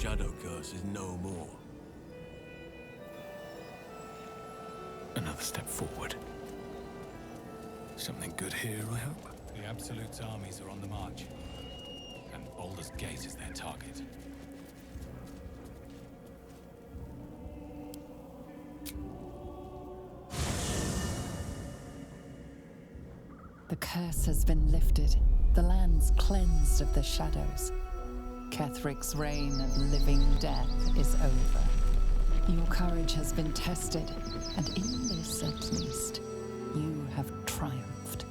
shadow curse is no more. Another step forward. Something good here, I hope. The Absolute's armies are on the march, and Baldur's Gate is their target. The curse has been lifted, the land's cleansed of the shadows. Kethric's reign of living death is over. Your courage has been tested, and in this at least, you have triumphed.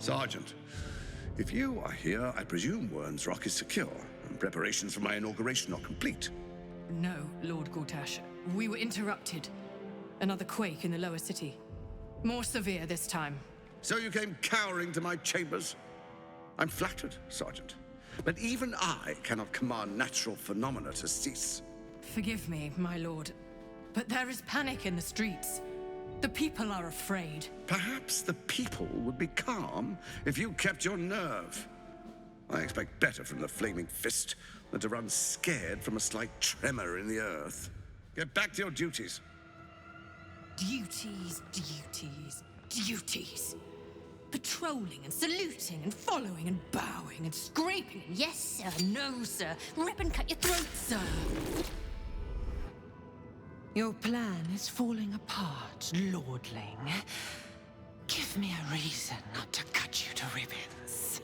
Sergeant, if you are here, I presume Wern's Rock is secure, and preparations for my inauguration are complete. No, Lord Gortash. We were interrupted. Another quake in the lower city. More severe this time. So you came cowering to my chambers? I'm flattered, Sergeant. But even I cannot command natural phenomena to cease. Forgive me, my lord, but there is panic in the streets. The people are afraid. Perhaps the people would be calm if you kept your nerve. I expect better from the Flaming Fist than to run scared from a slight tremor in the earth. Get back to your duties. Duties, duties, duties. Patrolling and saluting and following and bowing and scraping. Yes, sir. No, sir. Rip and cut your throat, sir. Your plan is falling apart, lordling. Give me a reason not to cut you to ribbons.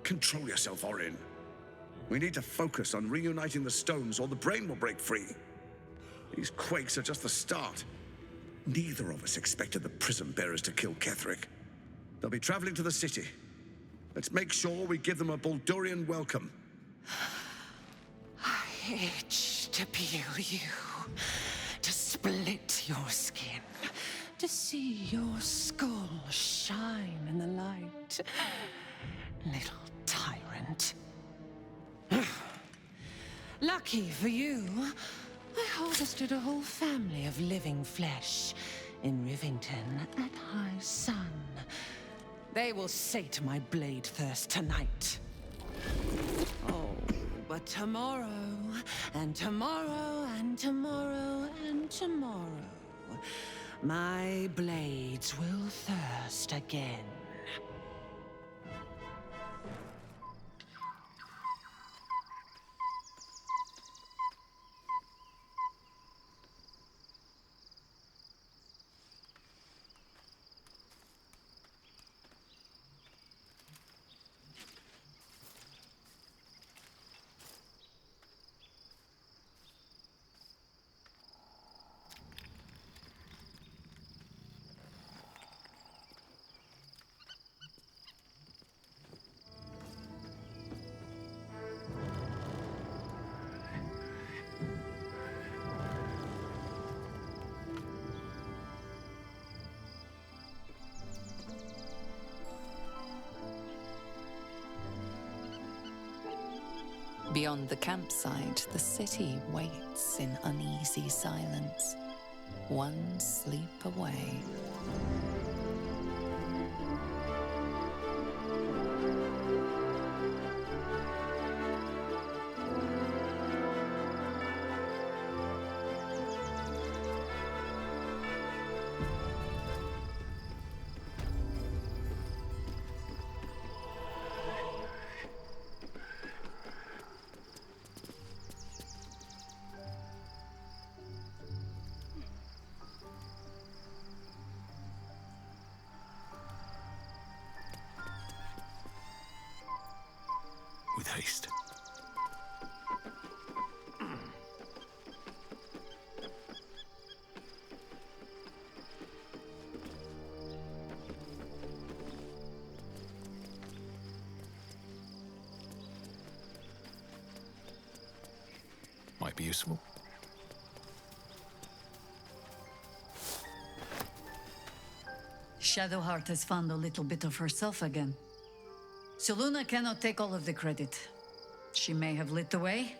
Control yourself, Orin. We need to focus on reuniting the stones or the brain will break free. These quakes are just the start. Neither of us expected the prison bearers to kill Ketheric. They'll be traveling to the city. Let's make sure we give them a Baldurian welcome. I itch to peel you, to split your skin, to see your skull shine in the light. Little tyrant. Lucky for you, I harvested a whole family of living flesh in Rivington at high sun. They will sate my blade thirst tonight. Oh, but tomorrow, and tomorrow, and tomorrow, and tomorrow, my blades will thirst again. Beyond the campsite, the city waits in uneasy silence, one sleep away. with haste. Might be useful. Shadowheart has found a little bit of herself again. Selûne cannot take all of the credit. She may have lit the way,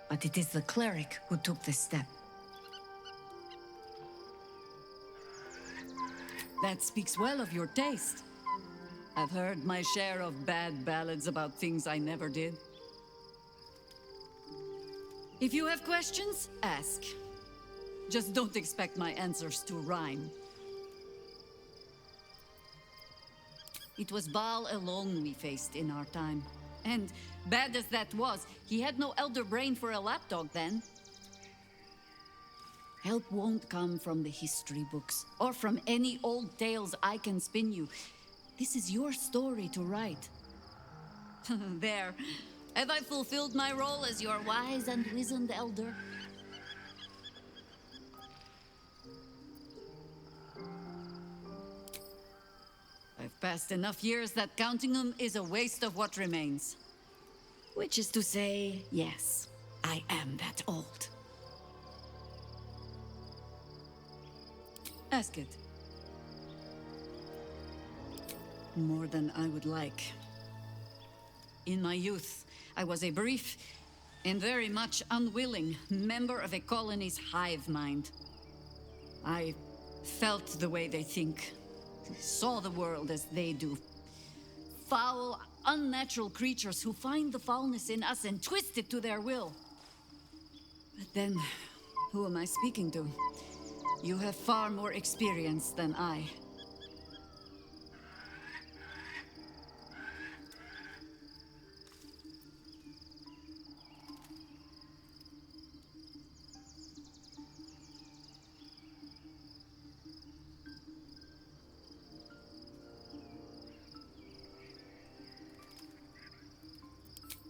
but it is the cleric who took this step. That speaks well of your taste. I've heard my share of bad ballads about things I never did. If you have questions, ask. Just don't expect my answers to rhyme. It was Baal alone we faced in our time. And bad as that was, he had no elder brain for a lapdog then. Help won't come from the history books, or from any old tales I can spin you. This is your story to write. There. Have I fulfilled my role as your wise and wizened elder? I've passed enough years that counting them is a waste of what remains. Which is to say, yes, I am that old. Ask it. More than I would like. In my youth, I was a brief and very much unwilling member of a colony's hive mind. I felt the way they think, saw the world as they do. Foul, unnatural creatures who find the foulness in us and twist it to their will. But then, who am I speaking to? You have far more experience than I.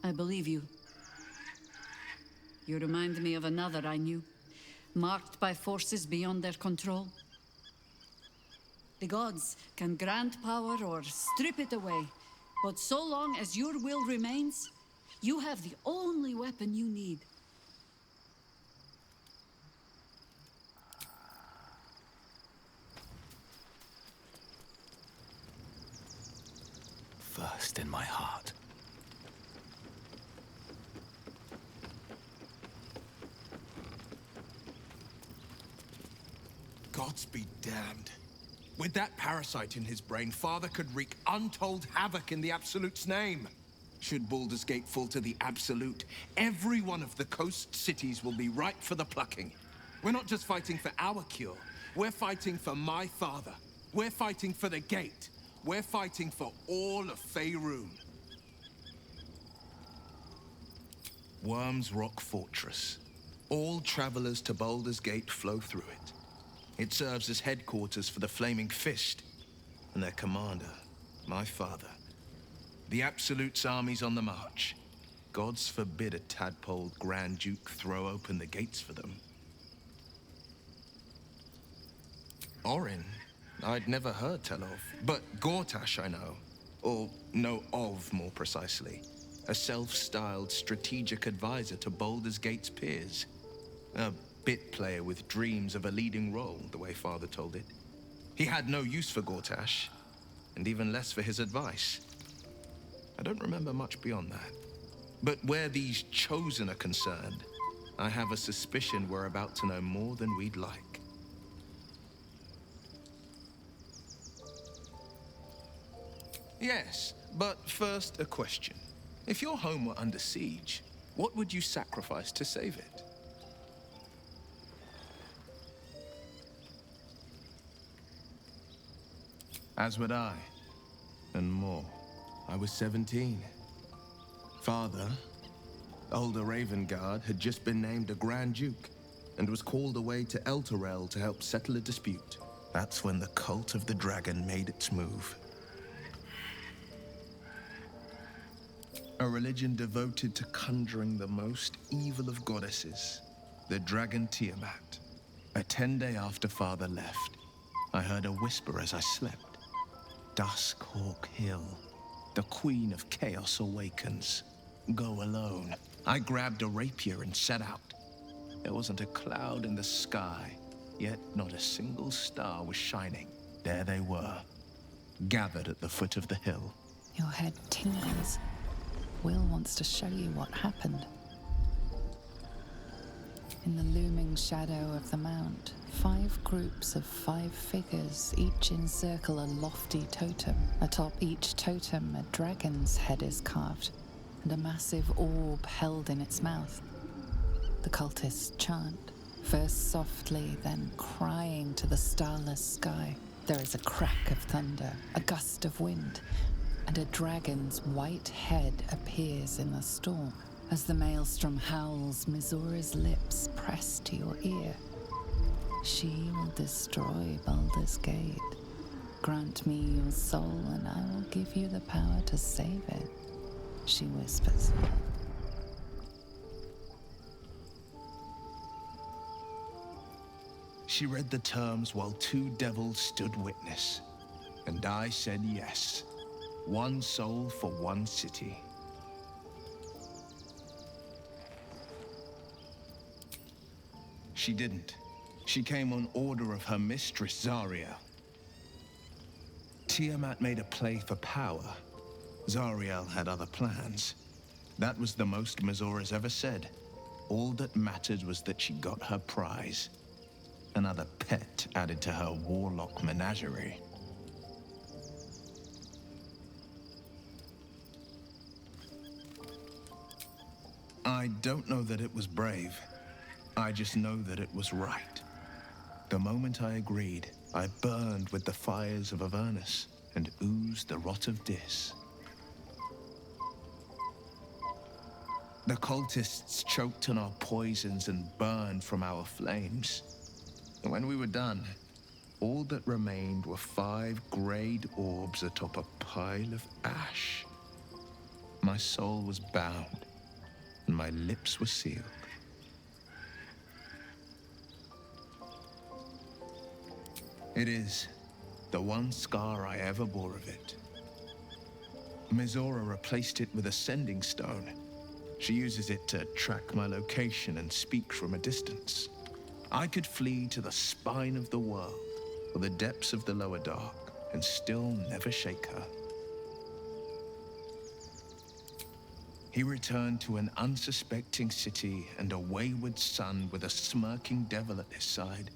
I believe you. You remind me of another I knew, marked by forces beyond their control. The gods can grant power or strip it away, but so long as your will remains, you have the only weapon you need. First in my heart. Gods be damned. With that parasite in his brain, Father could wreak untold havoc in the Absolute's name. Should Baldur's Gate fall to the Absolute, every one of the coast cities will be ripe for the plucking. We're not just fighting for our cure. We're fighting for my father. We're fighting for the Gate. We're fighting for all of Faerun. Worm's Rock Fortress. All travelers to Baldur's Gate flow through it. It serves as headquarters for the Flaming Fist, and their commander, my father. The Absolute's army's on the march. Gods forbid a tadpoled Grand Duke throw open the gates for them. Orin, I'd never heard tell of, but Gortash I know. Or know of, more precisely. A self-styled strategic advisor to Baldur's Gate's peers. A bit player with dreams of a leading role, the way Father told it. He had no use for Gortash, and even less for his advice. I don't remember much beyond that. But where these Chosen are concerned, I have a suspicion we're about to know more than we'd like. Yes, but first a question. If your home were under siege, what would you sacrifice to save it? As would I, and more. I was 17. Father, older Ravengard, had just been named a Grand Duke and was called away to Elturel to help settle a dispute. That's when the Cult of the Dragon made its move. A religion devoted to conjuring the most evil of goddesses, the dragon Tiamat. A 10-day after Father left, I heard a whisper as I slept. Duskhawk Hill, the Queen of Chaos awakens. Go alone. I grabbed a rapier and set out. There wasn't a cloud in the sky, yet not a single star was shining. There they were, gathered at the foot of the hill. Your head tingles. Will wants to show you what happened. In the looming shadow of the mount, 5 groups of 5 figures each encircle a lofty totem. Atop each totem, a dragon's head is carved, and a massive orb held in its mouth. The cultists chant, first softly, then crying to the starless sky. There is a crack of thunder, a gust of wind, and a dragon's white head appears in the storm. As the maelstrom howls, Mizora's lips press to your ear. She will destroy Baldur's Gate. Grant me your soul, and I will give you the power to save it, she whispers. She read the terms while 2 devils stood witness, and I said yes. 1 soul for 1 city. She didn't. She came on order of her mistress, Zariel. Tiamat made a play for power. Zariel had other plans. That was the most Mizora's ever said. All that mattered was that she got her prize. Another pet added to her warlock menagerie. I don't know that it was brave. I just know that it was right. The moment I agreed, I burned with the fires of Avernus and oozed the rot of Dis. The cultists choked on our poisons and burned from our flames. And when we were done, all that remained were 5 grayed orbs atop a pile of ash. My soul was bound, and my lips were sealed. It is the one scar I ever bore of it. Mizora replaced it with a sending stone. She uses it to track my location and speak from a distance. I could flee to the spine of the world or the depths of the lower dark and still never shake her. He returned to an unsuspecting city and a wayward son with a smirking devil at his side.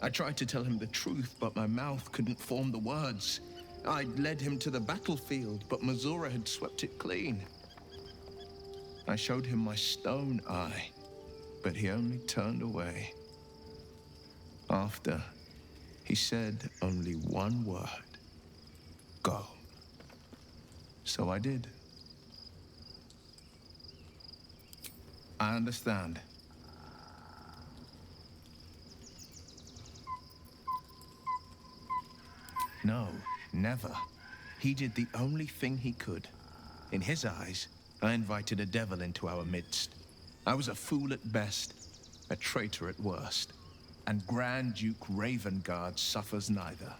I tried to tell him the truth, but my mouth couldn't form the words. I'd led him to the battlefield, but Mizora had swept it clean. I showed him my stone eye, but he only turned away. After, he said only one word: go. So I did. I understand. No, never. He did the only thing he could. In his eyes, I invited a devil into our midst. I was a fool at best, a traitor at worst, and Grand Duke Ravengard suffers neither.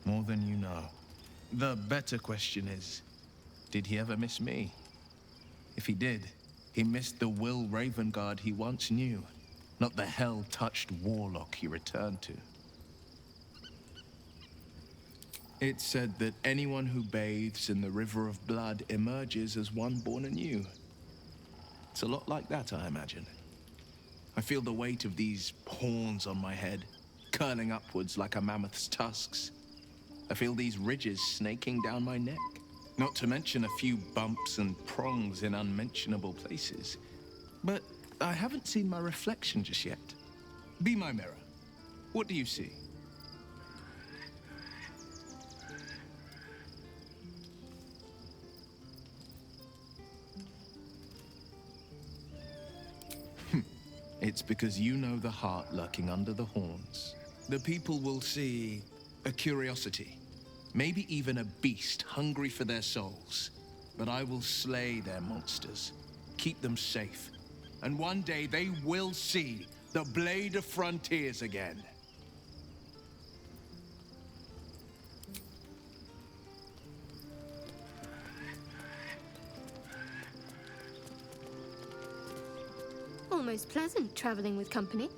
More than you know. The better question is, did he ever miss me? If he did, he missed the Will Ravengard he once knew, not the hell-touched warlock he returned to. It's said that anyone who bathes in the river of blood emerges as one born anew. It's a lot like that, I imagine. I feel the weight of these horns on my head, curling upwards like a mammoth's tusks. I feel these ridges snaking down my neck. Not to mention a few bumps and prongs in unmentionable places. But I haven't seen my reflection just yet. Be my mirror. What do you see? It's because you know the heart lurking under the horns. The people will see a curiosity, maybe even a beast hungry for their souls. But I will slay their monsters, keep them safe, and one day they will see the Blade of Frontiers again. Almost pleasant traveling with company,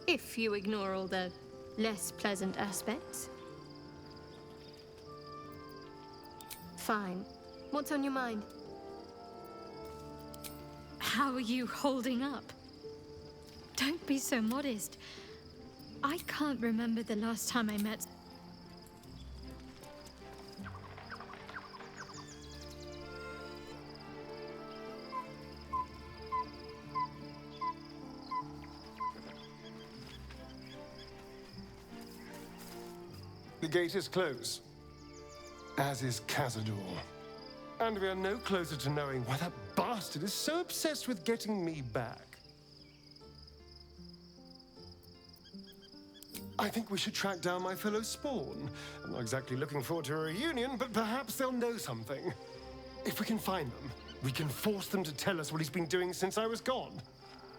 if you ignore all the less pleasant aspects. Fine. What's on your mind? How are you holding up? Don't be so modest. I can't remember the last time I met... The gate is closed, as is Cazador. And we are no closer to knowing why that bastard is so obsessed with getting me back. I think we should track down my fellow Spawn. I'm not exactly looking forward to a reunion, but perhaps they'll know something. If we can find them, we can force them to tell us what he's been doing since I was gone.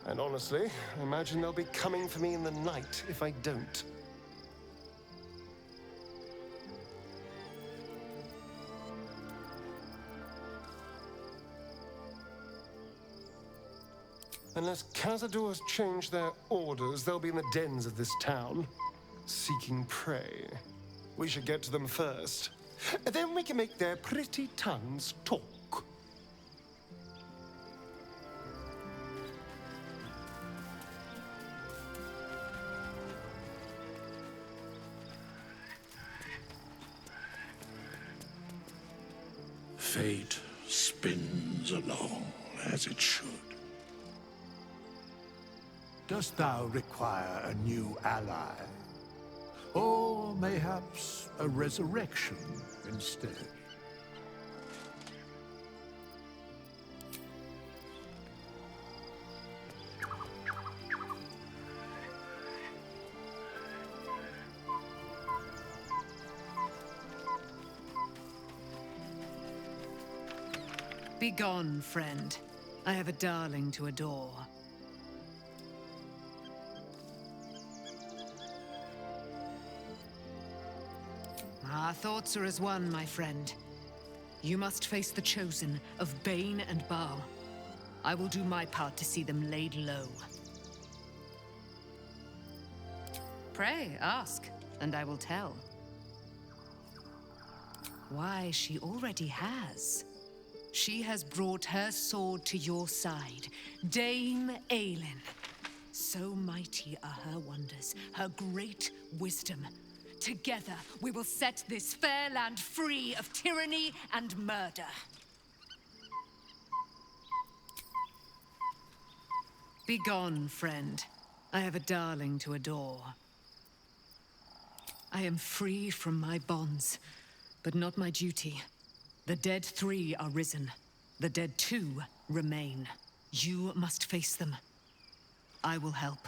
And honestly, I imagine they'll be coming for me in the night if I don't. Unless Cazador has changed their orders, they'll be in the dens of this town, seeking prey. We should get to them first. Then we can make their pretty tongues talk. Fate spins along as it should. Dost thou require a new ally? Or mayhaps a resurrection instead? Begone, friend. I have a darling to adore. Our thoughts are as one, my friend. You must face the chosen of Bane and Baal. I will do my part to see them laid low. Pray, ask, and I will tell. Why, she already has. She has brought her sword to your side, Dame Aelin. So mighty are her wonders, her great wisdom. Together, we will set this fair land free of tyranny and murder. Begone, friend. I have a darling to adore. I am free from my bonds, but not my duty. The dead 3 are risen. The dead 2 remain. You must face them. I will help.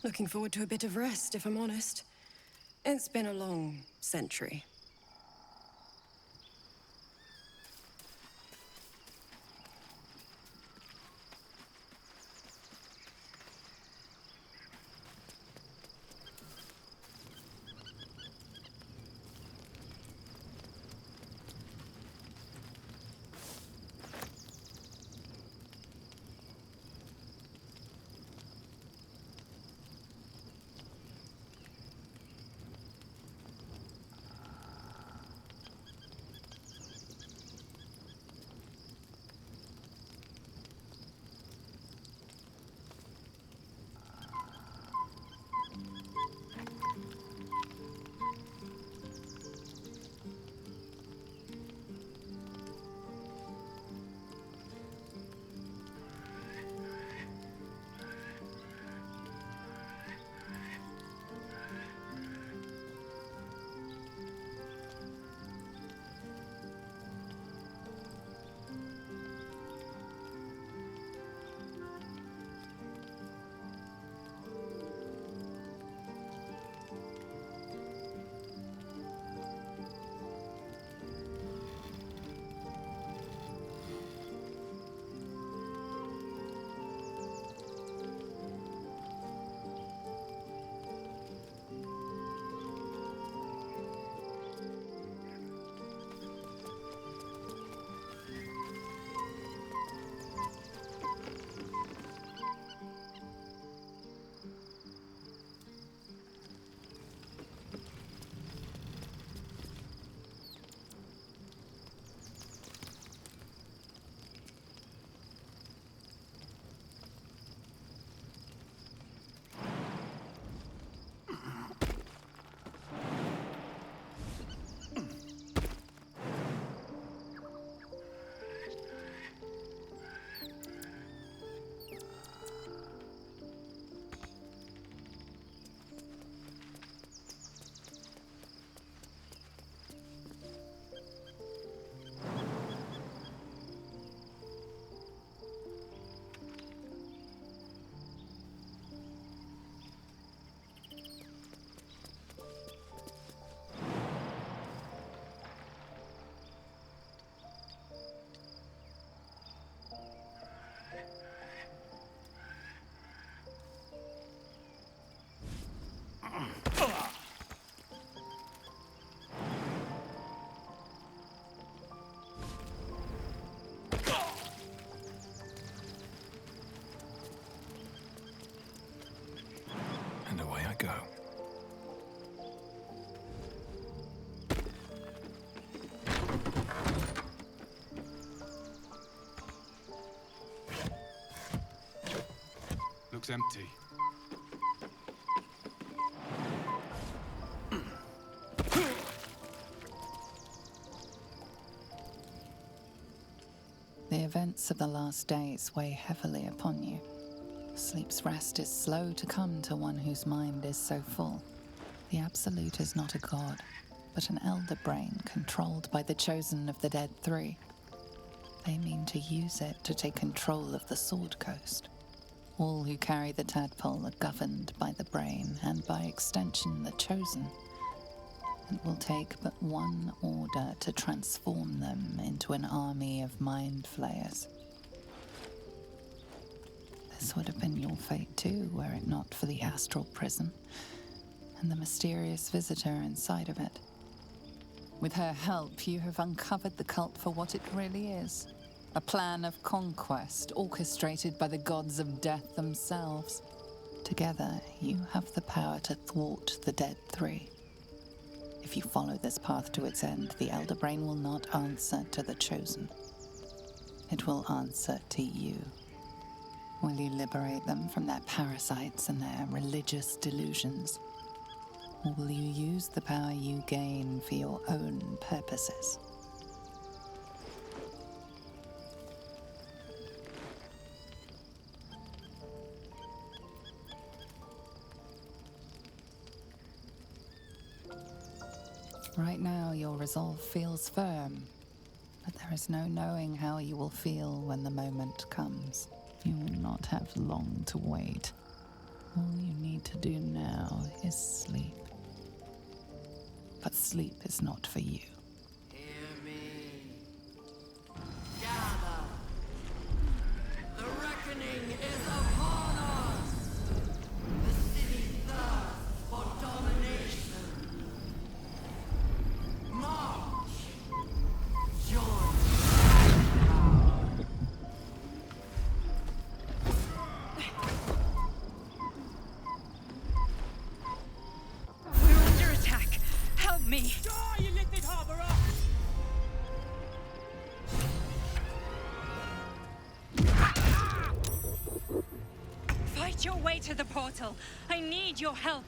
Looking forward to a bit of rest, if I'm honest. It's been a long century. looks empty. The events of the last days weigh heavily upon you. Sleep's rest is slow to come to one whose mind is so full. The Absolute is not a god, but an elder brain controlled by the chosen of the Dead Three. They mean to use it to take control of the Sword Coast. All who carry the tadpole are governed by the brain, and by extension the chosen. It will take but one order to transform them into an army of mind flayers. This would have been your fate too, were it not for the astral prison and the mysterious visitor inside of it. With her help, you have uncovered the cult for what it really is. A plan of conquest orchestrated by the gods of death themselves. Together, you have the power to thwart the Dead Three. If you follow this path to its end, the Elder Brain will not answer to the Chosen. It will answer to you. Will you liberate them from their parasites and their religious delusions? Or will you use the power you gain for your own purposes? Right now, your resolve feels firm, but there is no knowing how you will feel when the moment comes. You will not have long to wait. All you need to do now is sleep. But sleep is not for you. Hear me. Gather. The reckoning is upon us. The city thirsts for domination. March. Join. We're under attack. Help me. Die, you little harborer! Fight your way to the portal. I need your help.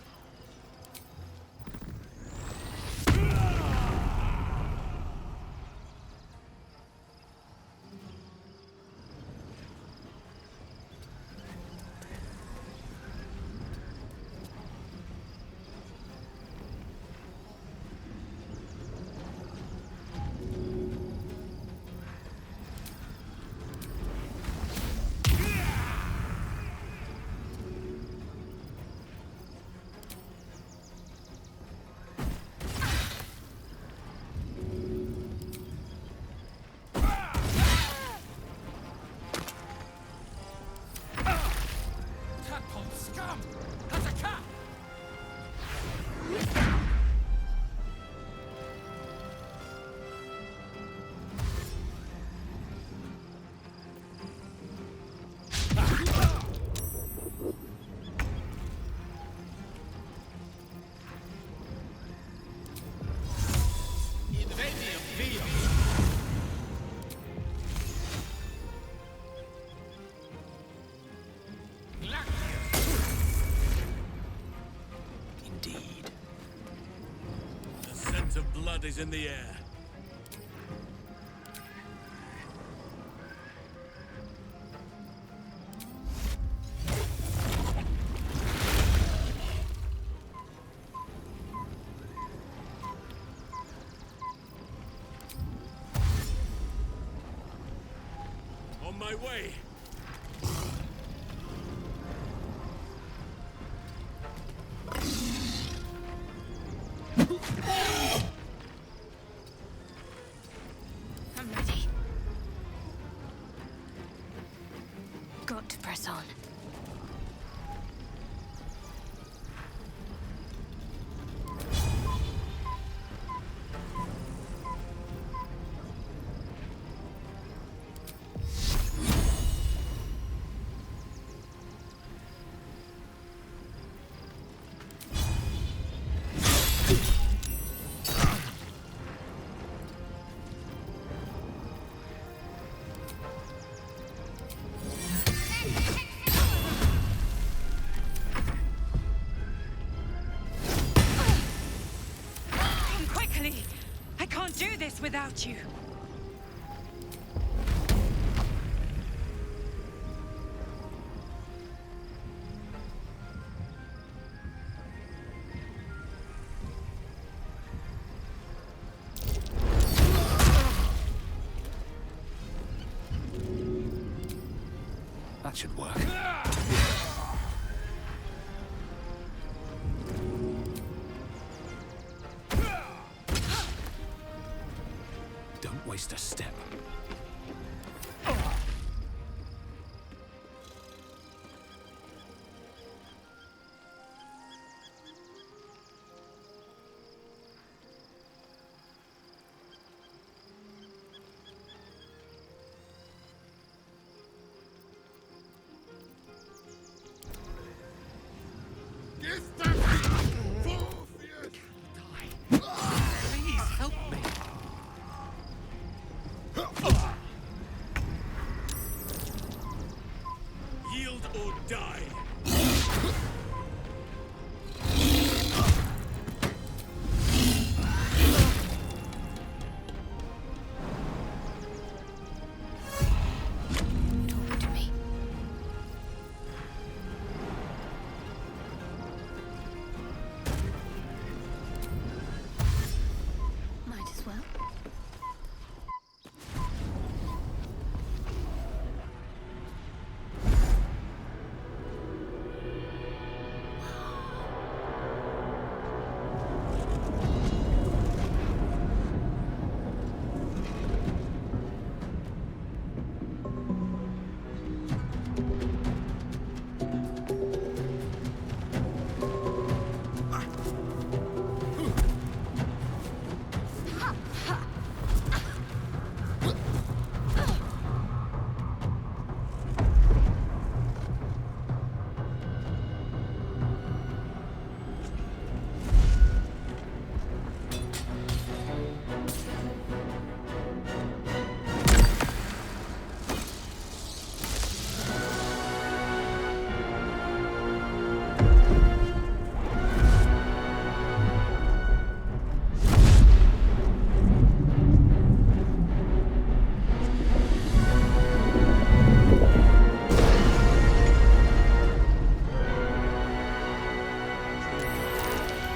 Tadpole scum! That's a cat! Invenium via! Indeed. The scent of blood is in the air. On my way. I'm ready. Got to press on. without you. That should work. Don't waste a step. Please help me. Yield or die. Talk to me. Might as well.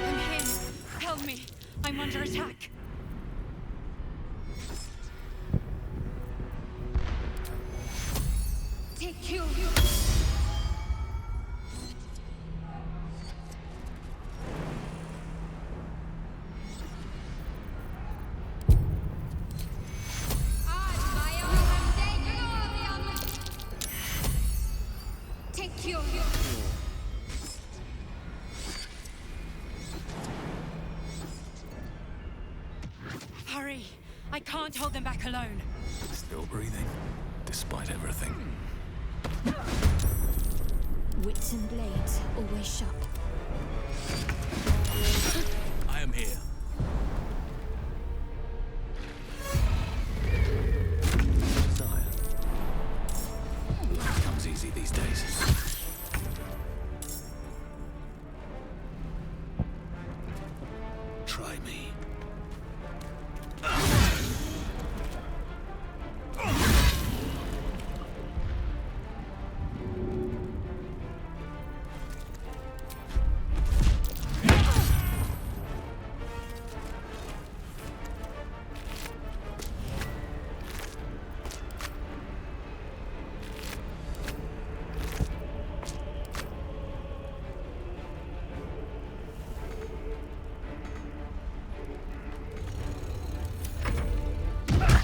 I'm here. Help me. I'm under attack. Take you. Take you. Hurry. I can't hold them back alone. Still breathing, despite everything. Wits and blades always sharp. I am here. Sire. Life comes easy these days. Try me.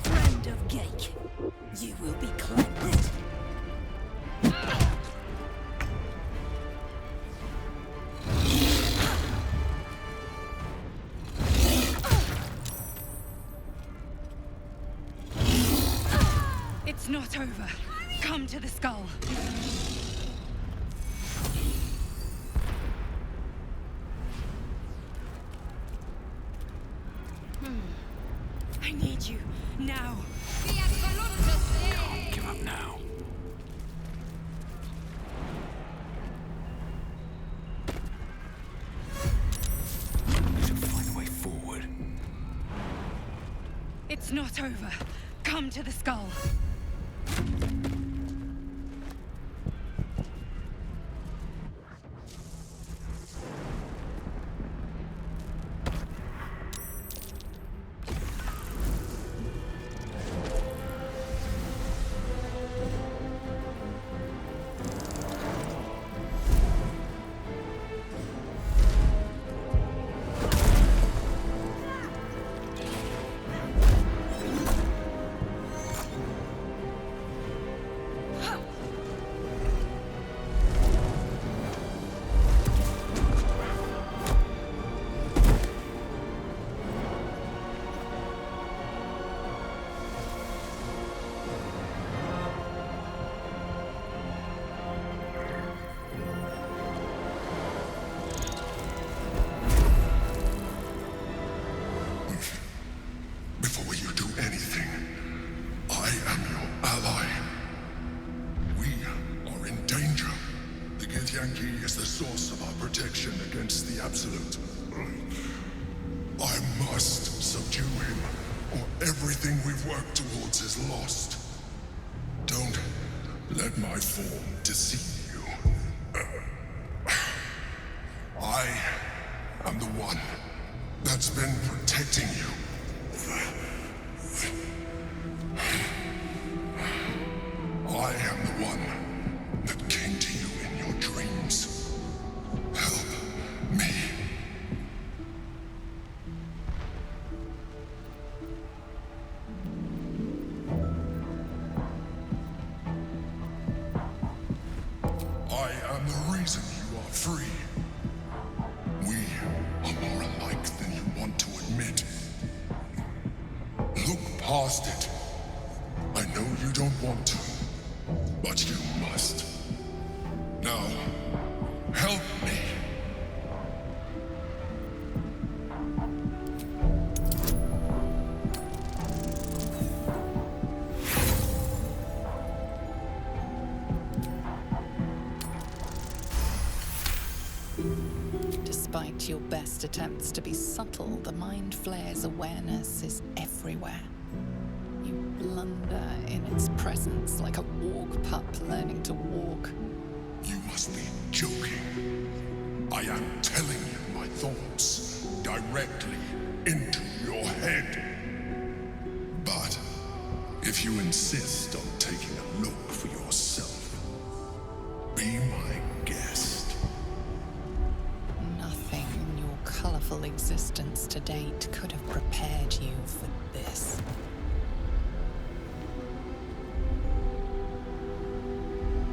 Friend of Gate, you will be cleansed. It's not over. Come to the skull. I need you now. Can't give up now. It's not over. Come to the skull. Before you do anything, I am your ally. We are in danger. The Githyanki is the source of our protection against the Absolute. I must subdue him, or everything we've worked towards is lost. Don't let my form deceive you. I am the one that's been protecting you. I am the one that came to you in your dreams. Help me. I am the reason you are free. We are more alike than you want to admit. Look past it. I know you don't want to, but you must. Now, help me. Despite your best attempts to be subtle, the Mind Flayer's awareness is everywhere. You blunder in its presence like a walk pup learning to walk. You must be joking. I am telling you my thoughts directly into your head. But if you insist on taking a look for yourself, be my guest. Nothing in your colorful existence to date could have prepared you for this.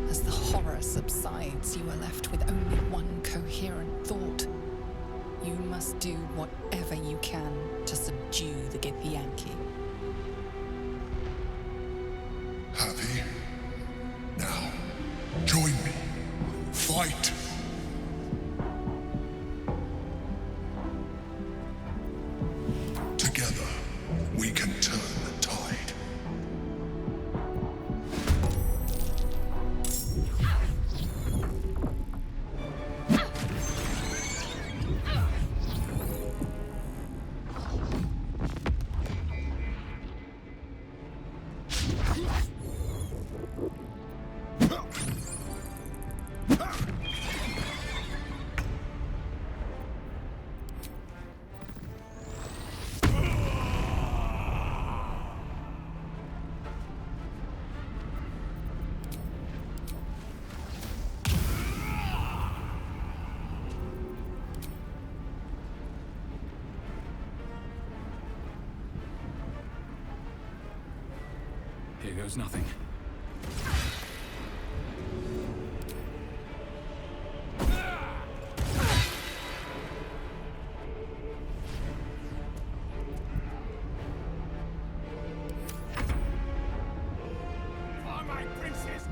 As the horror subsides, you are left with only one coherent thought. You must do whatever you can to subdue the Githyanki. Happy? Now, join me. Fight! Together, we can turn the tide. Here goes nothing. For my princess!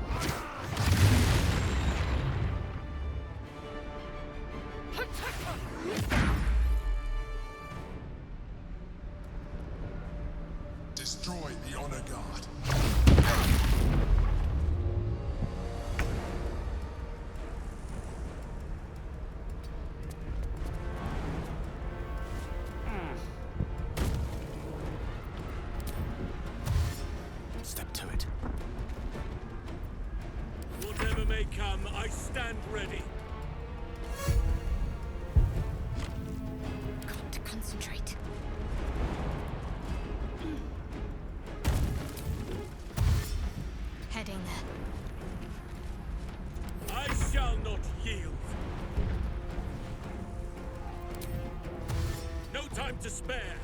Destroy the Honor Guard. come, I stand ready. Got to concentrate. Heading there. I shall not yield. No time to spare.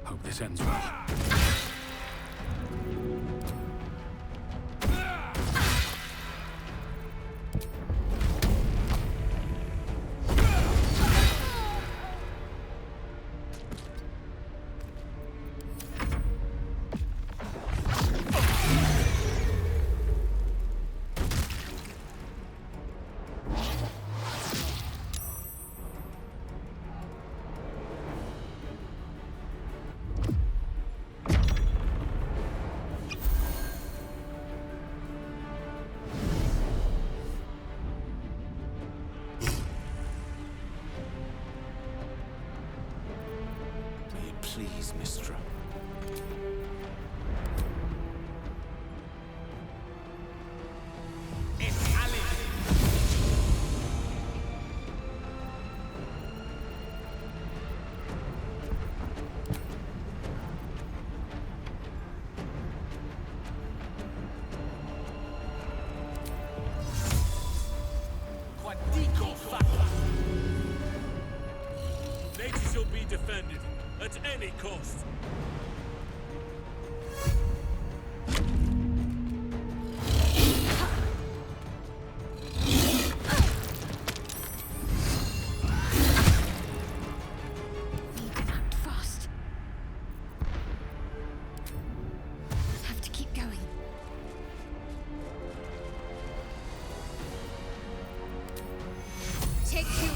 Hope this ends well. Please, Mistra. Nature shall be defended at any cost. Need to act fast. Have to keep going. Take you.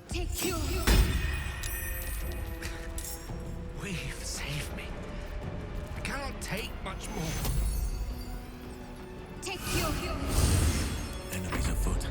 Take you. Weave, save me. I cannot take much more. Take you. Enemies afoot.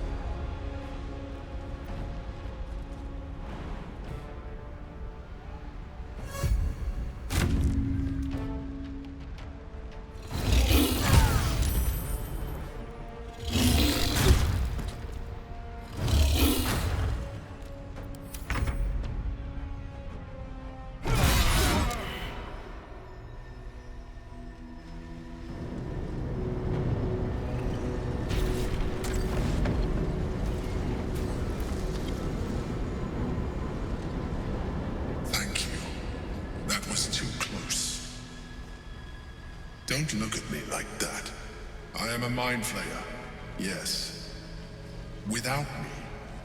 Don't look at me like that. I am a mind flayer, yes. Without me,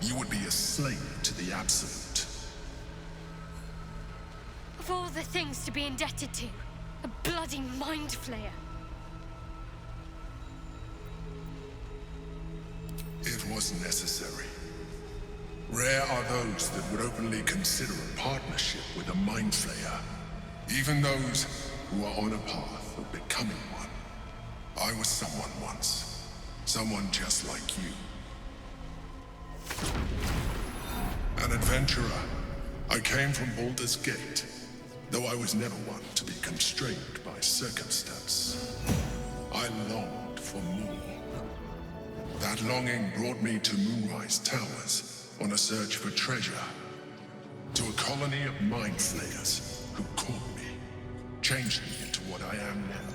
you would be a slave to the Absolute. Of all the things to be indebted to, A bloody mind flayer. It was necessary. Rare are those that would openly consider a partnership with a mind flayer. Even those who are on a path of becoming one. I was someone once. Someone just like you. An adventurer. I came from Baldur's Gate, though I was never one to be constrained by circumstance. I longed for more. That longing brought me to Moonrise Towers on a search for treasure. To a colony of mind flayers who caught me, changed me into what I am now.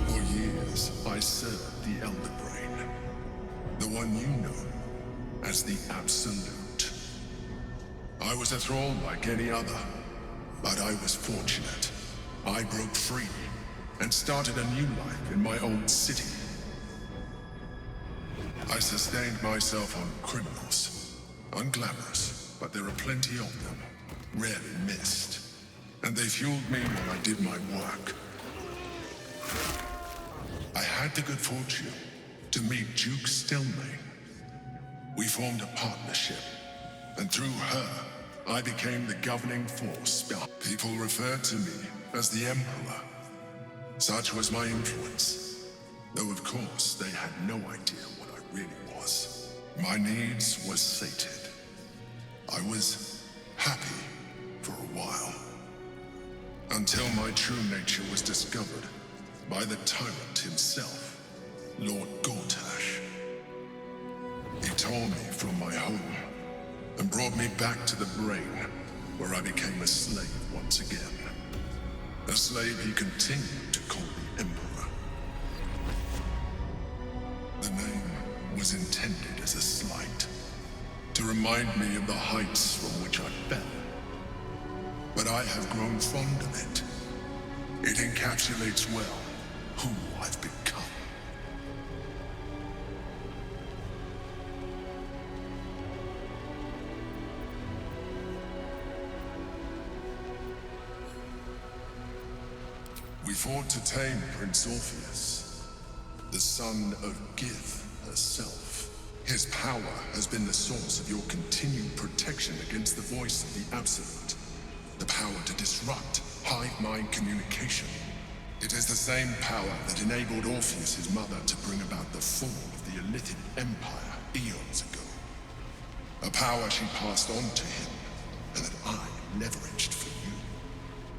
For years, I served the Elder Brain, the one you know as the Absolute. I was a thrall like any other, but I was fortunate. I broke free and started a new life in my own city. I sustained myself on criminals, unglamorous, but there are plenty of them, rarely missed. And they fueled me while I did my work. I had the good fortune to meet Duke Stelmane. We formed a partnership, and through her, I became the governing force. People referred to me as the Emperor. Such was my influence, though of course they had no idea what I really was. My needs were sated. I was happy for a while, until my true nature was discovered by the tyrant himself, Lord Gortash. He tore me from my home and brought me back to the Brain, where I became a slave once again. A slave he continued to call the Emperor. The name was intended as a slight, to remind me of the heights from which I fell. But I have grown fond of it. It encapsulates well who I've become. We fought to tame Prince Orpheus, the son of Gith herself. His power has been the source of your continued protection against the voice of the Absolute. The power to disrupt hive-mind communication. It is the same power that enabled Orpheus's mother to bring about the fall of the Illithid Empire eons ago. A power she passed on to him, and that I leveraged for you.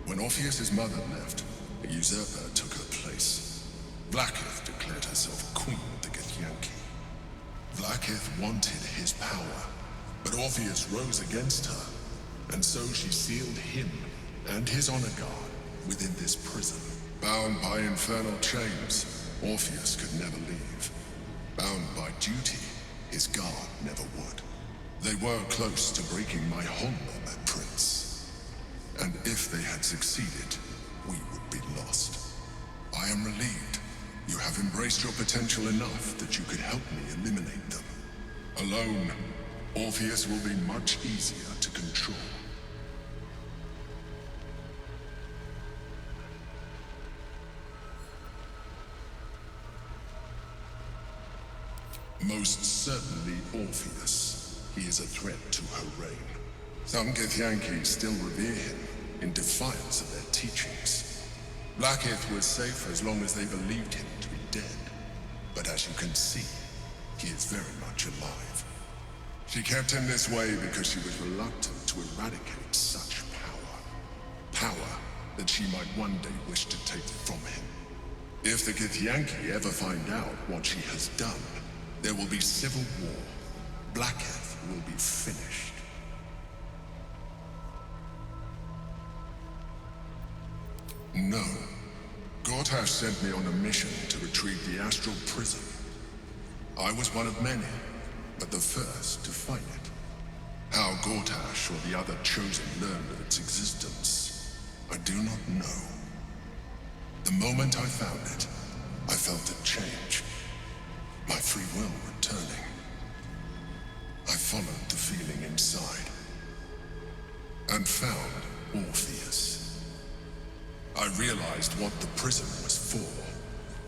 When Orpheus's mother left, a usurper took her place. Blackith declared herself queen of the Githyanki. Blackith wanted his power, but Orpheus rose against her, and so she sealed him and his honor guard within this prison. Bound by infernal chains, Orpheus could never leave. Bound by duty, his guard never would. They were close to breaking my hold on that prince. And if they had succeeded, we would be lost. I am relieved. You have embraced your potential enough that you could help me eliminate them. Alone, Orpheus will be much easier to control. Most certainly Orpheus. He is a threat to her reign. Some Githyanki still revere him in defiance of their teachings. Blackith was safe as long as they believed him to be dead. But as you can see, he is very much alive. She kept him this way because she was reluctant to eradicate such power. Power that she might one day wish to take from him. If the Githyanki ever find out what she has done, there will be civil war. Blackith will be finished. No. Gortash sent me on a mission to retrieve the astral prison. I was one of many, but the first to find it. How Gortash or the other chosen learned of its existence, I do not know. The moment I found it, I felt a change. My free will returning. I followed the feeling inside and found Orpheus. I realized what the prison was for.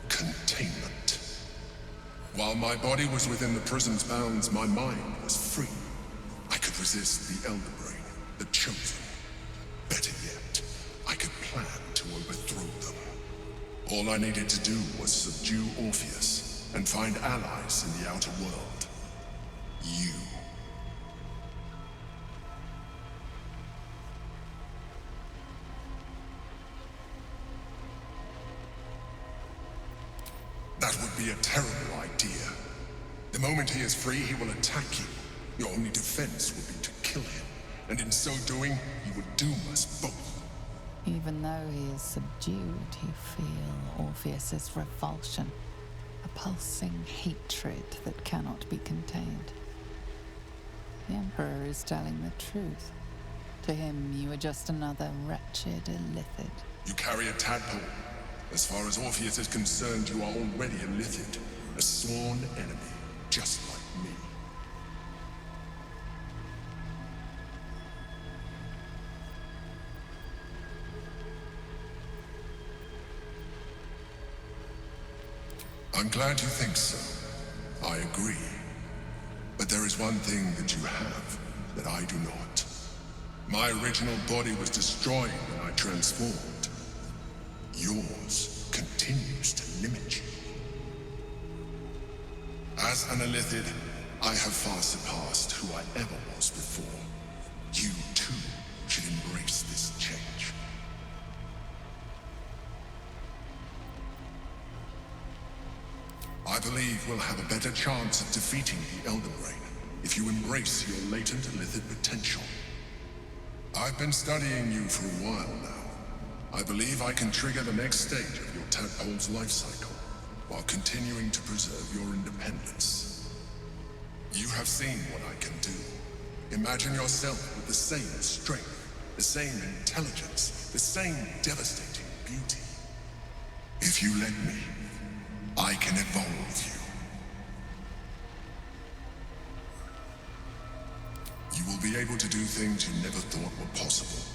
Containment. While my body was within the prison's bounds, my mind was free. I could resist the Elder Brain, the Chosen. Better yet, I could plan to overthrow them. All I needed to do was subdue Orpheus and find allies in the outer world. You. That would be a terrible idea. The moment he is free, he will attack you. Your only defense would be to kill him, and in so doing, he would doom us both. Even though he is subdued, you feel Orpheus's revulsion, a pulsing hatred that cannot be contained. The Emperor is telling the truth. To him, you are just another wretched illithid. You carry a tadpole. As far as Orpheus is concerned, you are already a illithid, a sworn enemy, just like me. I'm glad you think so. I agree. But there is one thing that you have that I do not. My original body was destroyed when I transformed. Yours continues to limit you. As an illithid, I have far surpassed who I ever was before. You too should embrace this change. I believe we'll have a better chance of defeating the Elder Brain if you embrace your latent illithid potential. I've been studying you for a while now. I believe I can trigger the next stage of your tadpole's life cycle, while continuing to preserve your independence. You have seen what I can do. Imagine yourself with the same strength, the same intelligence, the same devastating beauty. If you let me, I can evolve you. You will be able to do things you never thought were possible.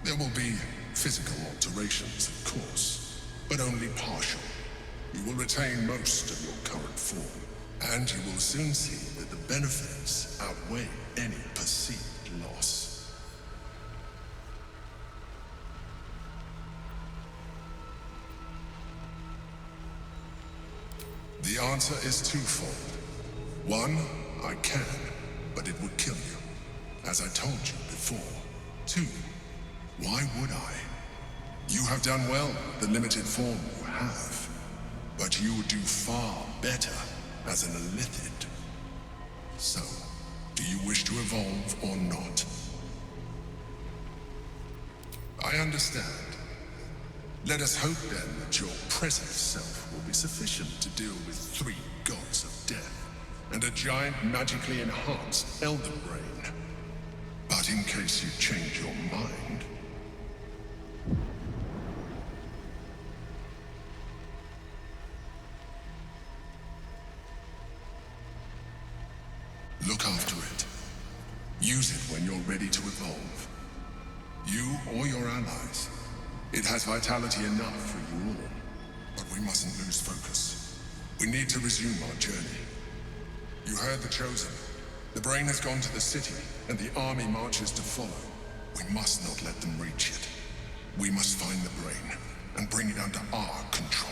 There will be physical alterations, of course, but only partial. You will retain most of your current form, and you will soon see that the benefits outweigh any perceived loss. The answer is twofold. One, I can, but it would kill you, as I told you before. Two, why would I? You have done well with the limited form you have, but you would do far better as an illithid. So, do you wish to evolve or not? I understand. Let us hope then that your present self will be sufficient to deal with 3 gods of death and a giant magically enhanced Elder Brain. But in case you change your mind... look after it. Use it when you're ready to evolve. You or your allies. It has vitality enough for you all. But we mustn't lose focus. We need to resume our journey. You heard the Chosen. The Brain has gone to the city, and the army marches to follow. We must not let them reach it. We must find the Brain, and bring it under our control.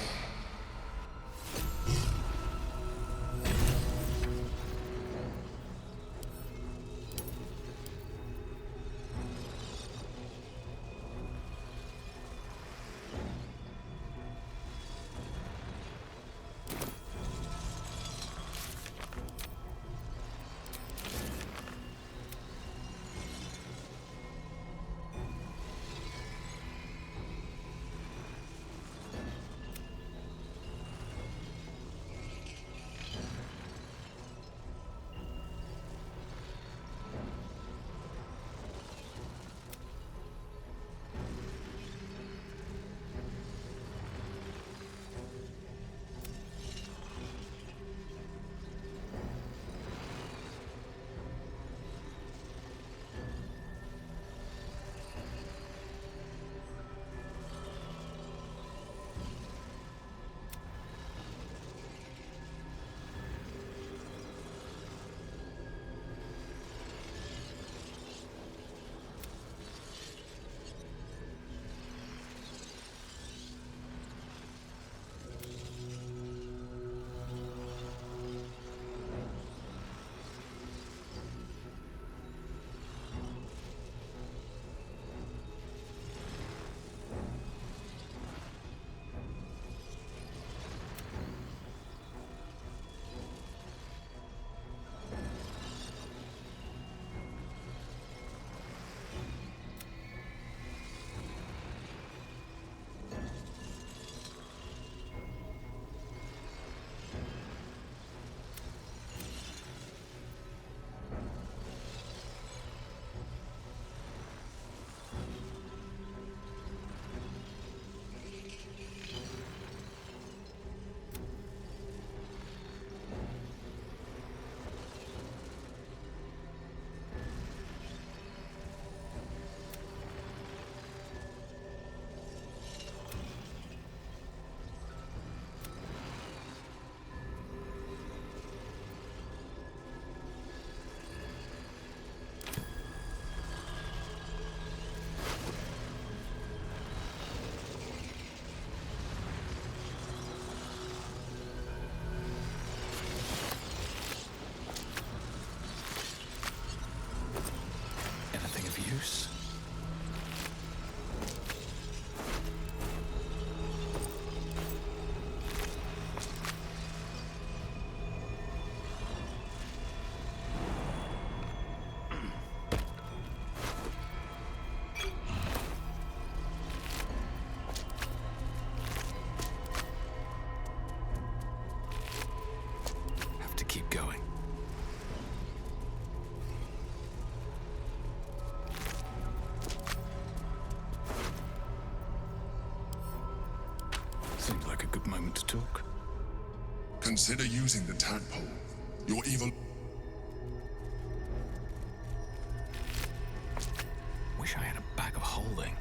Seems like a good moment to talk. Consider using the tadpole. Your evil... Wish I had a bag of holding.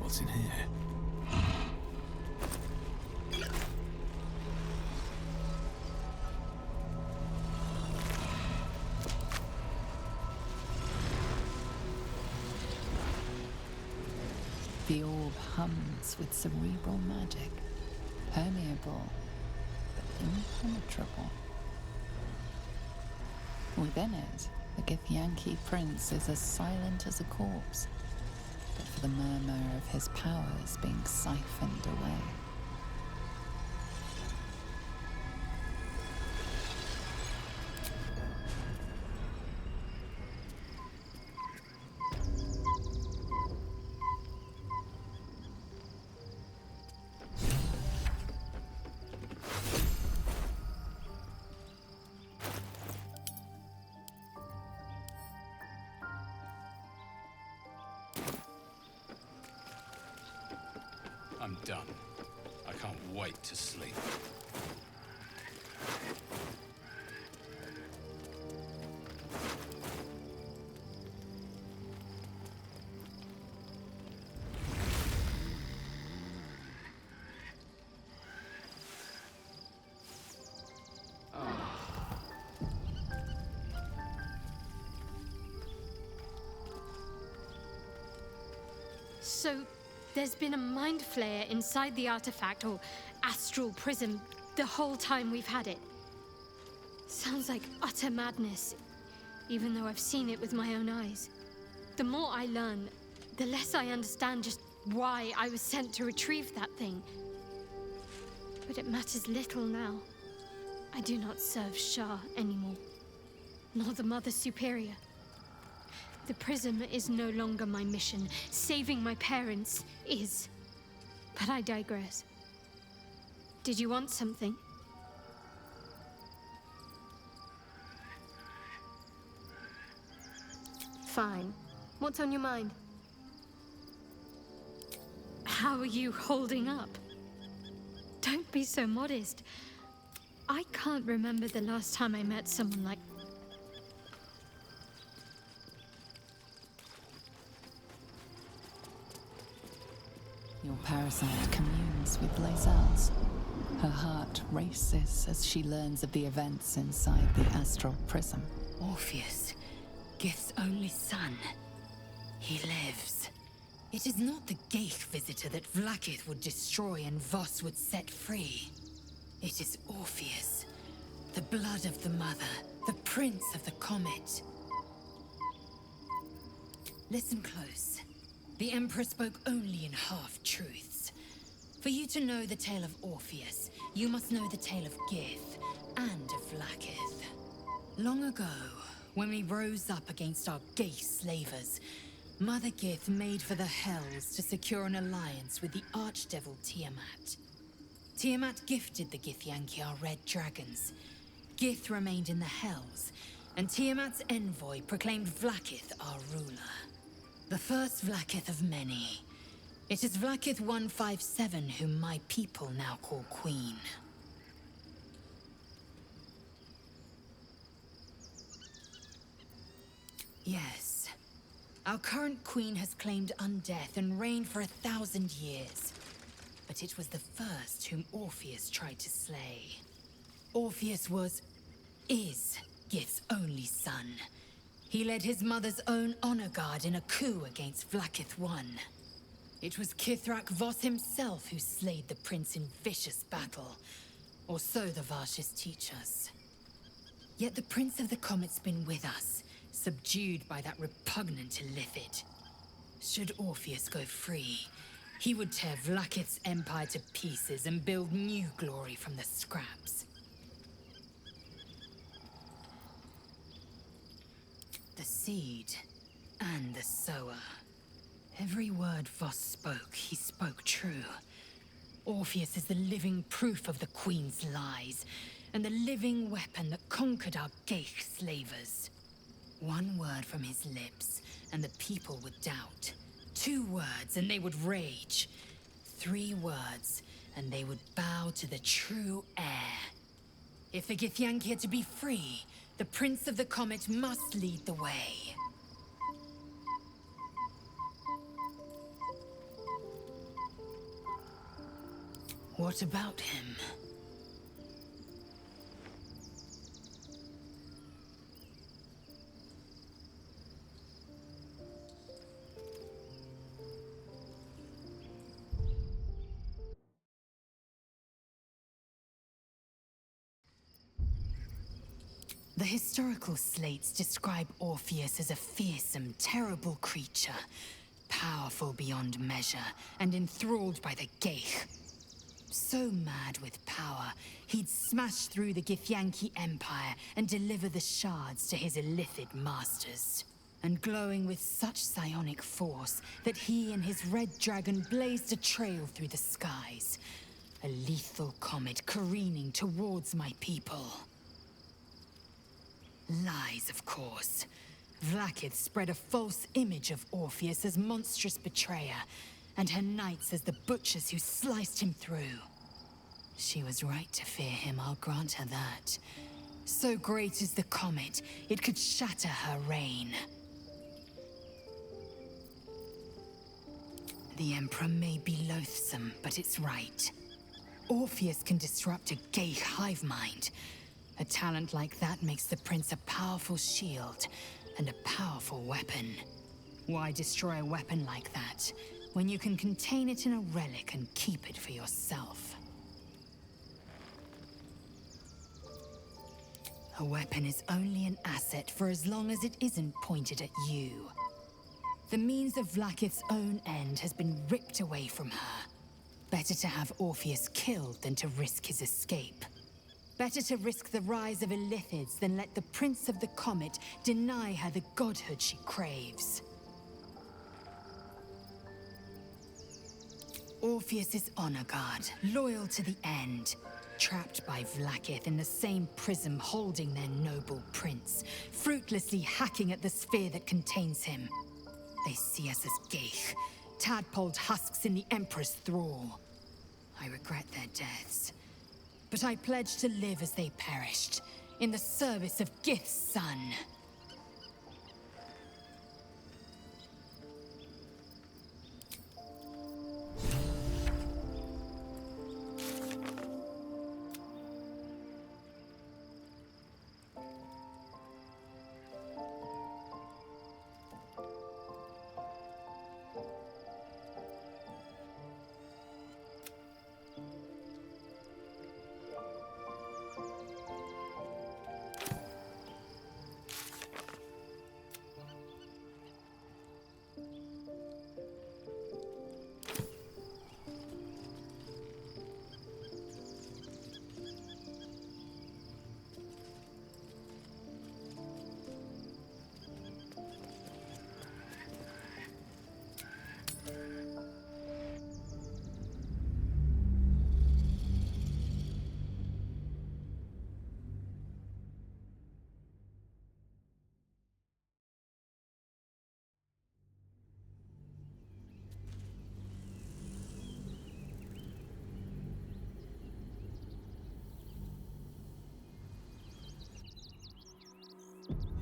What's in here? The orb hums with cerebral magic, permeable but impenetrable. Within it, the Githyanki prince is as silent as a corpse, but for the murmur of his powers being siphoned away. I'm done. I can't wait to sleep. So, there's been a mind flayer inside the artifact, or astral prism, the whole time we've had it. Sounds like utter madness, even though I've seen it with my own eyes. The more I learn, the less I understand just why I was sent to retrieve that thing. But it matters little now. I do not serve Shah anymore, nor the Mother Superior. The prism is no longer my mission. Saving my parents is. But I digress. Did you want something? Fine. What's on your mind? How are you holding up? Don't be so modest. I can't remember the last time I met someone like... Your parasite communes with Lae'zel's. Her heart races as she learns of the events inside the astral prism. Orpheus, Gith's only son. He lives. It is not the Ghaik visitor that Vlaakith would destroy and Voss would set free. It is Orpheus, the blood of the mother, the prince of the comet. Listen close. The Emperor spoke only in half-truths. For you to know the tale of Orpheus, you must know the tale of Gith and of Vlaakith. Long ago, when we rose up against our gay slavers, Mother Gith made for the Hells to secure an alliance with the archdevil Tiamat. Tiamat gifted the Githyanki our red dragons. Gith remained in the Hells, and Tiamat's envoy proclaimed Vlaakith our ruler. The first Vlaakith of many. It is Vlaakith 157 whom my people now call Queen. Yes. Our current queen has claimed undeath and reigned for 1,000 years. But it was the first whom Orpheus tried to slay. Orpheus is Gith's only son. He led his mother's own honor guard in a coup against Vlaakith I. It was Kithrak Voss himself who slayed the prince in vicious battle, or so the Varshas teach us. Yet the Prince of the Comet's been with us, subdued by that repugnant Illithid. Should Orpheus go free, he would tear Vlaakith's empire to pieces and build new glory from the scraps. The seed and the sower. Every word Voss spoke, he spoke true. Orpheus is the living proof of the Queen's lies, and the living weapon that conquered our Geich slavers. One word from his lips, and the people would doubt. 2 words, and they would rage. 3 words, and they would bow to the true heir. If the Githyanki are to be free, the Prince of the Comet must lead the way. What about him? The historical slates describe Orpheus as a fearsome, terrible creature, powerful beyond measure, and enthralled by the Geich. So mad with power, he'd smash through the Githyanki Empire and deliver the shards to his Illithid masters. And glowing with such psionic force that he and his red dragon blazed a trail through the skies. A lethal comet careening towards my people. Lies, of course. Vlaakith spread a false image of Orpheus as monstrous betrayer, and her knights as the butchers who sliced him through. She was right to fear him, I'll grant her that. So great is the comet, it could shatter her reign. The Emperor may be loathsome, but it's right. Orpheus can disrupt a Geich hive mind. A talent like that makes the Prince a powerful shield and a powerful weapon. Why destroy a weapon like that, when you can contain it in a relic and keep it for yourself? A weapon is only an asset for as long as it isn't pointed at you. The means of Vlaakith's own end has been ripped away from her. Better to have Orpheus killed than to risk his escape. Better to risk the rise of Illithids than let the Prince of the Comet deny her the godhood she craves. Orpheus is honor guard, loyal to the end. Trapped by Vlaakith in the same prism holding their noble prince, fruitlessly hacking at the sphere that contains him. They see us as Geich, tadpoled husks in the Emperor's thrall. I regret their deaths. But I pledge to live as they perished, in the service of Gith's son.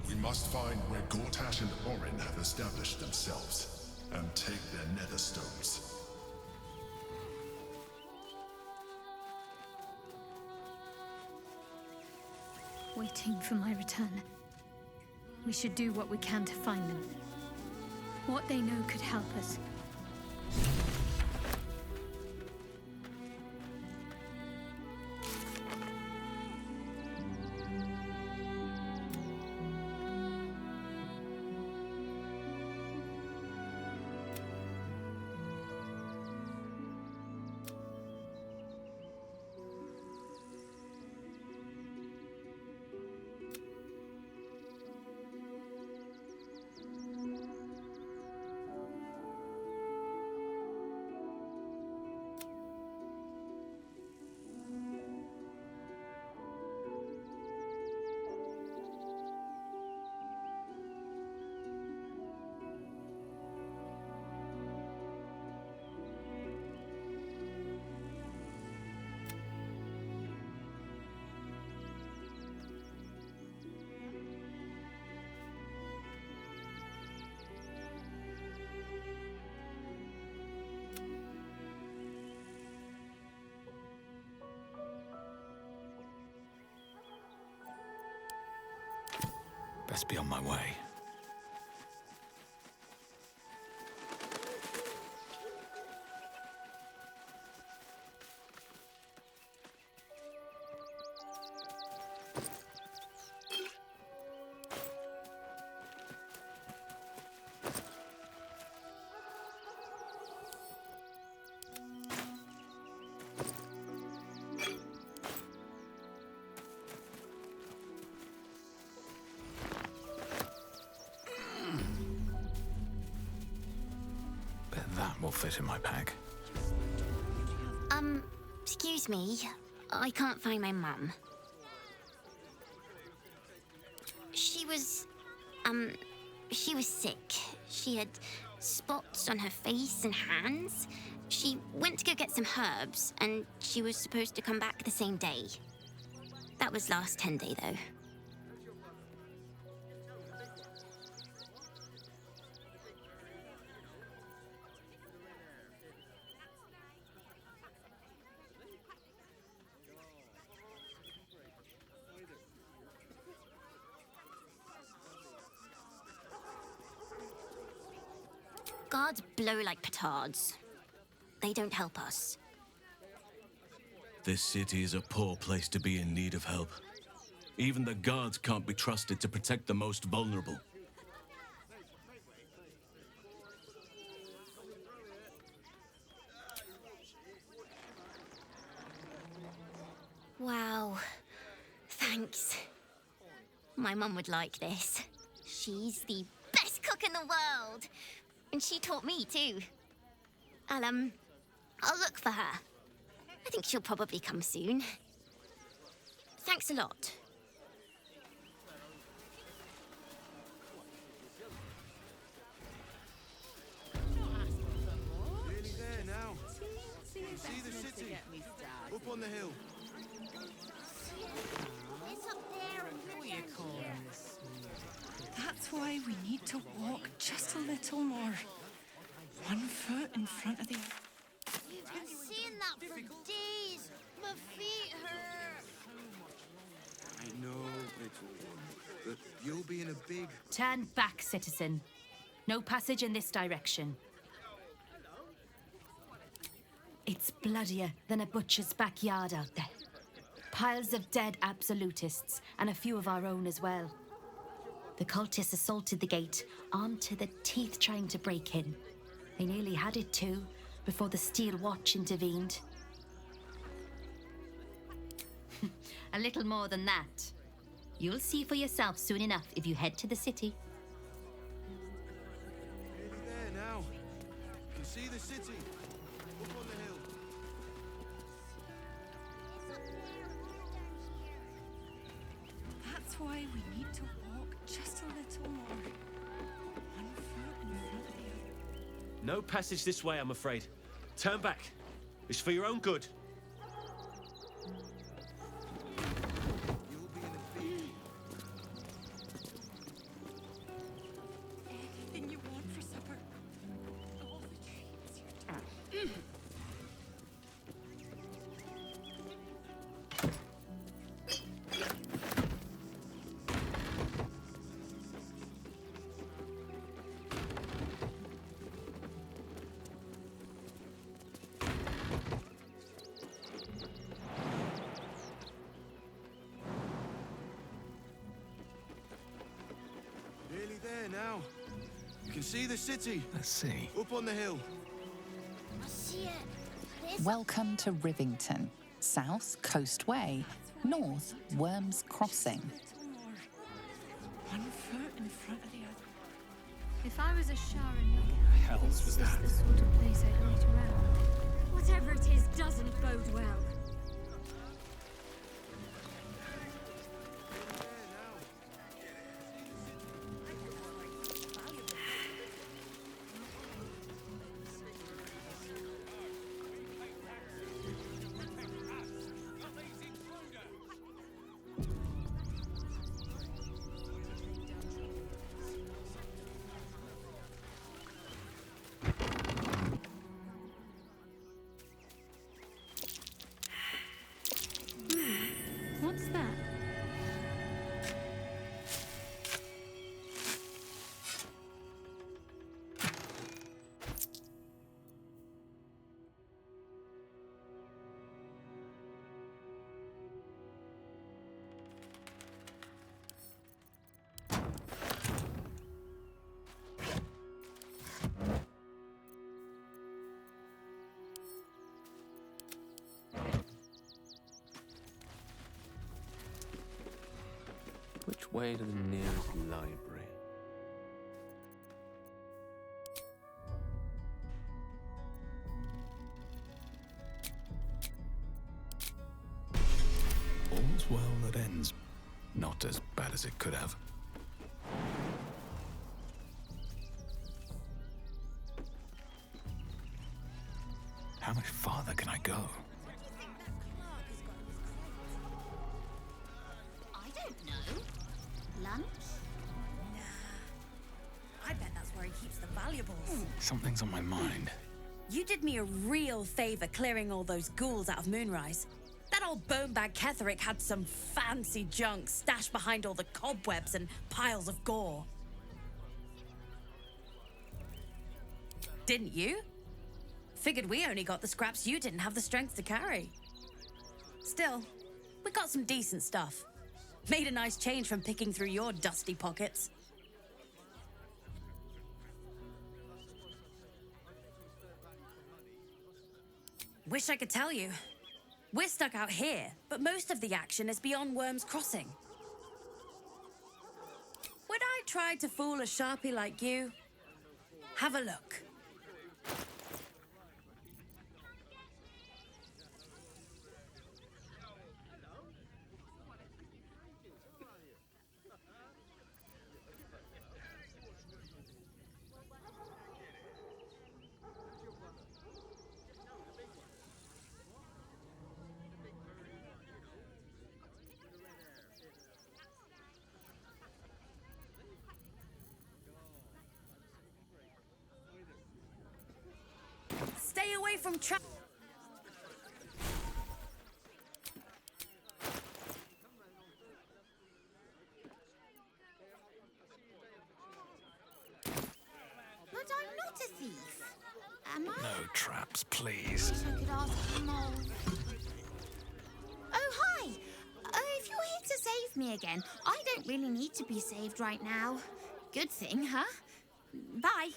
We must find where Gortash and Orin have established themselves, and take their nether stones. waiting for my return. We should do what we can to find them. What they know could help us. Best be on my way. That will fit in my pack. Excuse me. I can't find my mum. She was sick. She had spots on her face and hands. She went to go get some herbs, and she was supposed to come back the same day. That was last 10 day, though. Guards blow like petards. They don't help us. This city is a poor place to be in need of help. Even the guards can't be trusted to protect the most vulnerable. Wow. Thanks. My mum would like this. She's the best cook in the world. And she taught me too. I'll look for her. I think she'll probably come soon. Thanks a lot. Nearly there now. See the city. Up on the hill. It's up there. That's why we need to walk just a little more. One foot in front of the other. You've been seeing that for days. My feet hurt. I know, little one, but you'll be in a big... Turn back, citizen. No passage in this direction. It's bloodier than a butcher's backyard out there. Piles of dead absolutists, and a few of our own as well. The cultists assaulted the gate, armed to the teeth trying to break in. They nearly had it too, before the Steel Watch intervened. A little more than that. You'll see for yourself soon enough if you head to the city. Nearly there now. You can see the city. Up on the hill. That's why we need to walk just a little more. One foot in front of the other. No passage this way, I'm afraid. Turn back. It's for your own good. Anything you want for supper. All the dreams you now. You can see the city. Let's see. Up on the hill. I see it. Welcome to Rivington. South, Coast Way. North, Worms Crossing. One foot in front of the other. If I was a Sharon nugget, Hells was this that? is the sort of place I'd wait around. Whatever it is doesn't bode well. What's that? Which way to the nearest library? All's well that ends. Not as bad as it could have. How much farther can I go? I don't know. Lunch? I bet that's where he keeps the valuables. Something's on my mind. You did me a real favor clearing all those ghouls out of Moonrise. That old bonebag Ketherick had some fancy junk stashed behind all the cobwebs and piles of gore. Didn't you? Figured we only got the scraps you didn't have the strength to carry. Still, we got some decent stuff. Made a nice change from picking through your dusty pockets. Wish I could tell you. We're stuck out here, but most of the action is beyond Worms Crossing. Would I try to fool a sharpie like you? Have a look. Stay away from trap. But I'm not a thief. Am I? No traps, please. Wish I could ask them all. Oh, hi! If you're here to save me again, I don't really need to be saved right now. Good thing, huh? Bye.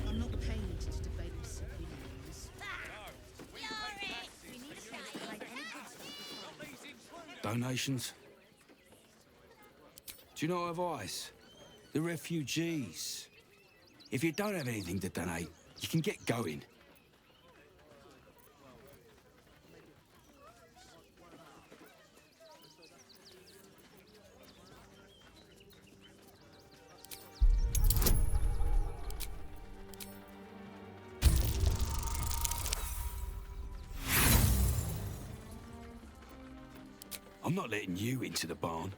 I'm not paid to debate this opinions. Donations? Do you know advice? The refugees. If you don't have anything to donate, you can get going. I'm not letting you into the barn.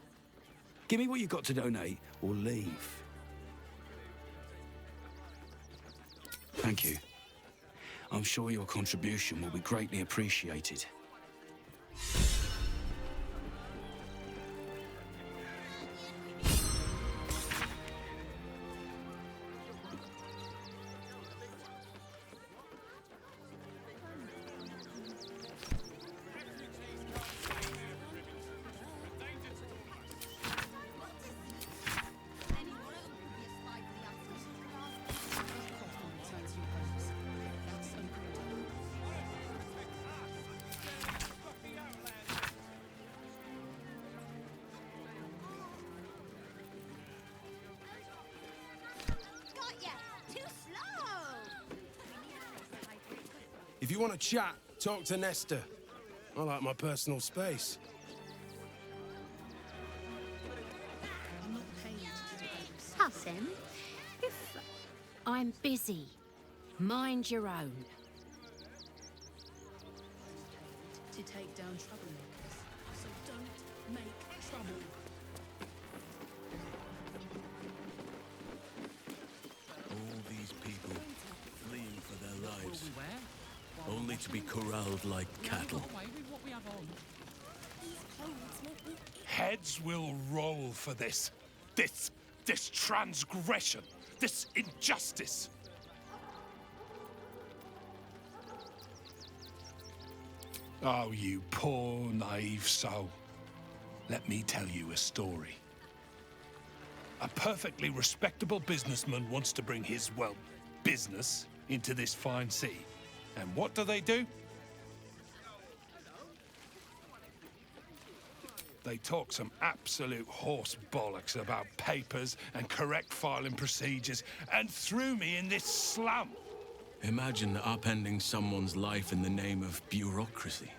Give me what you've got to donate, or leave. Thank you. I'm sure your contribution will be greatly appreciated. If you want to chat, talk to Nestor. I like my personal space. Hassan, if I'm busy, mind your own. To take down troublemakers, so don't make trouble. All these people fleeing for their lives, only to be corralled like cattle. Heads will roll for this. This transgression. This injustice. Oh, you poor, naive soul. Let me tell you a story. A perfectly respectable businessman wants to bring his, well, business into this fine city. And what do? They talk some absolute horse bollocks about papers and correct filing procedures and threw me in this slum. Imagine upending someone's life in the name of bureaucracy.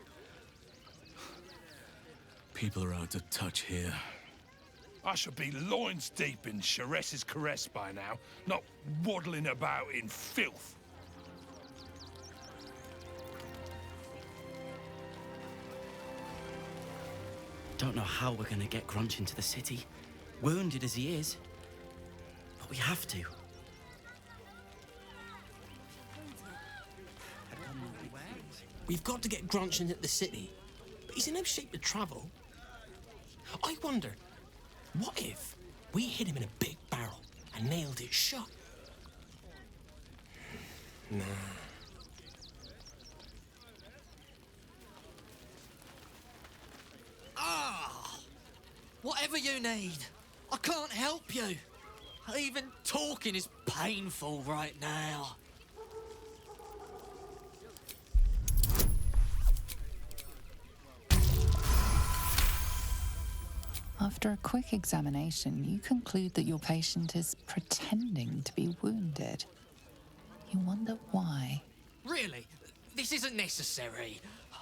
People are out of touch here. I should be loins deep in Sharess's caress by now, not waddling about in filth. Don't know how we're gonna get Grunch into the city, wounded as he is. But we have to. We've got to get Grunch into the city, but he's in no shape to travel. I wonder, what if we hit him in a big barrel and nailed it shut? Nah. Whatever you need, I can't help you. Even talking is painful right now. After a quick examination, you conclude that your patient is pretending to be wounded. You wonder why. Really? This isn't necessary.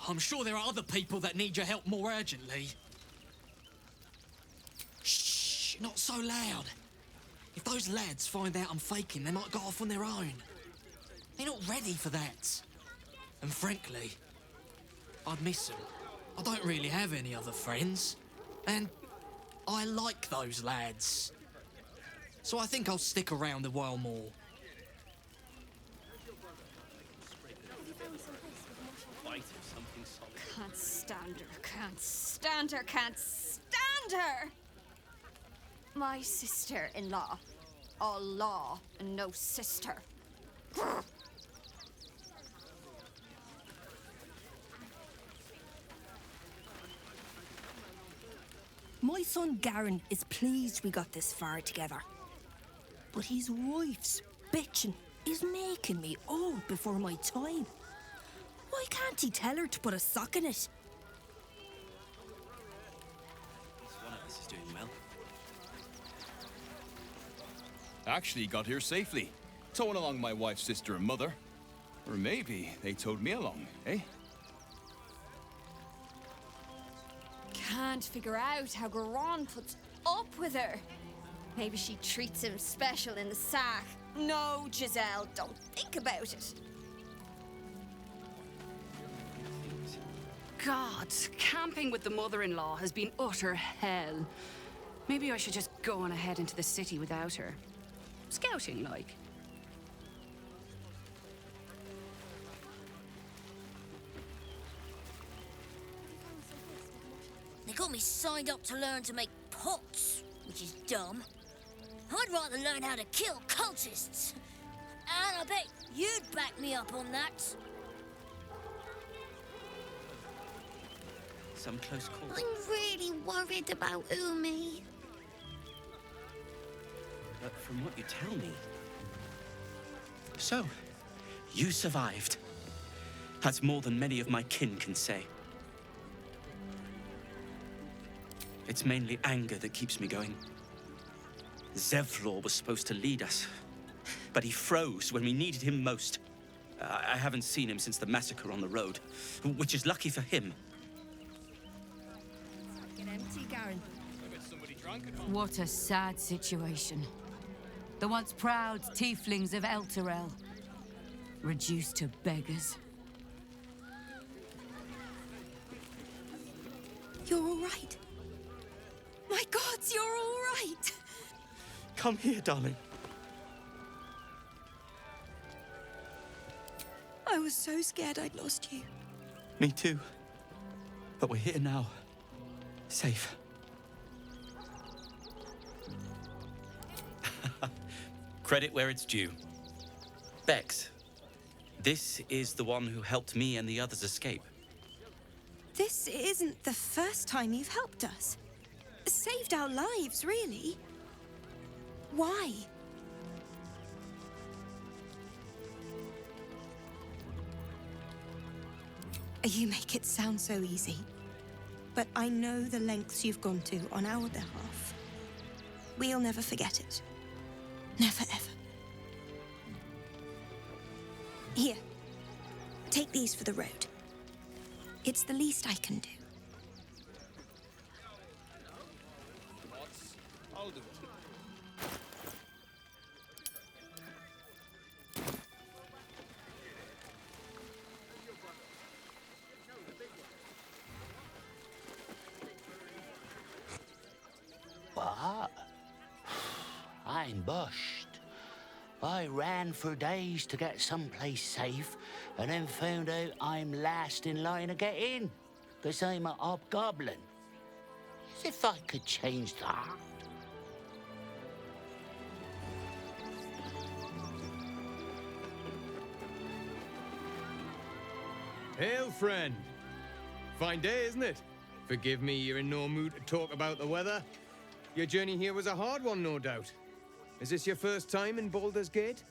I'm sure there are other people that need your help more urgently. Shh, not so loud. If those lads find out I'm faking, they might go off on their own. They're not ready for that. And frankly, I'd miss them. I don't really have any other friends. And I like those lads. So I think I'll stick around a while more. Can't stand her, can't stand her, can't stand her! My sister-in-law. All law and no sister. My son Garen is pleased we got this far together. But his wife's bitching is making me old before my time. Why can't he tell her to put a sock in it? One of us is doing well. Actually got here safely, towing along my wife's sister and mother. Or maybe they towed me along, eh? Can't figure out how Garon puts up with her. Maybe she treats him special in the sack. No, Giselle, don't think about it. God, camping with the mother-in-law has been utter hell. Maybe I should just go on ahead into the city without her. Scouting, like. They got me signed up to learn to make pots, which is dumb. I'd rather learn how to kill cultists. And I bet you'd back me up on that. Some close calls. I'm really worried about Umi. But from what you tell me... So, you survived. That's more than many of my kin can say. It's mainly anger that keeps me going. Zevlor was supposed to lead us, but he froze when we needed him most. I haven't seen him since the massacre on the road, which is lucky for him. Get empty, Garen. What a sad situation. The once proud tieflings of Elturel, reduced to beggars. You're all right. My gods, you're all right. Come here, darling. I was so scared I'd lost you. Me too. But we're here now. Safe. Credit where it's due. Bex, this is the one who helped me and the others escape. This isn't the first time you've helped us. Saved our lives, really. Why? You make it sound so easy. But I know the lengths you've gone to on our behalf. We'll never forget it. Never, ever. Here. Take these for the road. It's the least I can do. I'll do it. What? I'm bushed. I ran for days to get someplace safe, and then found out I'm last in line to get in, because I'm a hobgoblin. As if I could change that. Hail, friend. Fine day, isn't it? Forgive me, you're in no mood to talk about the weather. Your journey here was a hard one, no doubt. Is this your first time in Baldur's Gate?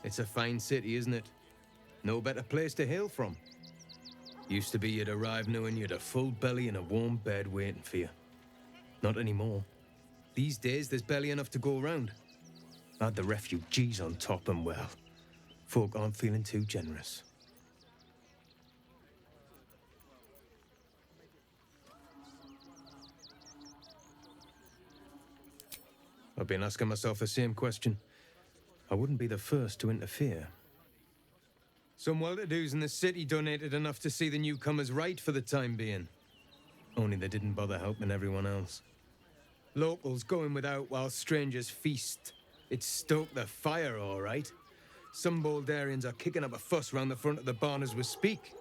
It's a fine city, isn't it? No better place to hail from. Used to be you'd arrive knowing you'd a full belly and a warm bed waiting for you. Not anymore. These days, there's barely enough to go around. Add the refugees on top and, well, folk aren't feeling too generous. I've been asking myself the same question. I wouldn't be the first to interfere. Some well-to-dos in the city donated enough to see the newcomers right for the time being. Only they didn't bother helping everyone else. Locals going without while strangers feast. It stoked the fire, all right. Some Baldurians are kicking up a fuss round the front of the barn as we speak.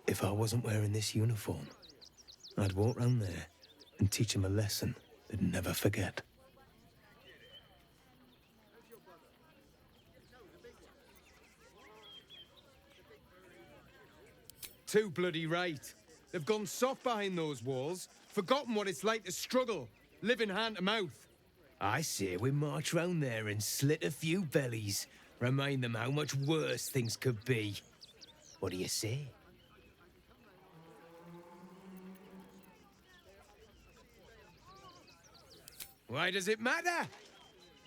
If I wasn't wearing this uniform, I'd walk round there and teach them a lesson they'd never forget. Too bloody right. They've gone soft behind those walls, forgotten what it's like to struggle, living hand to mouth. I say we march round there and slit a few bellies, remind them how much worse things could be. What do you say? Why does it matter?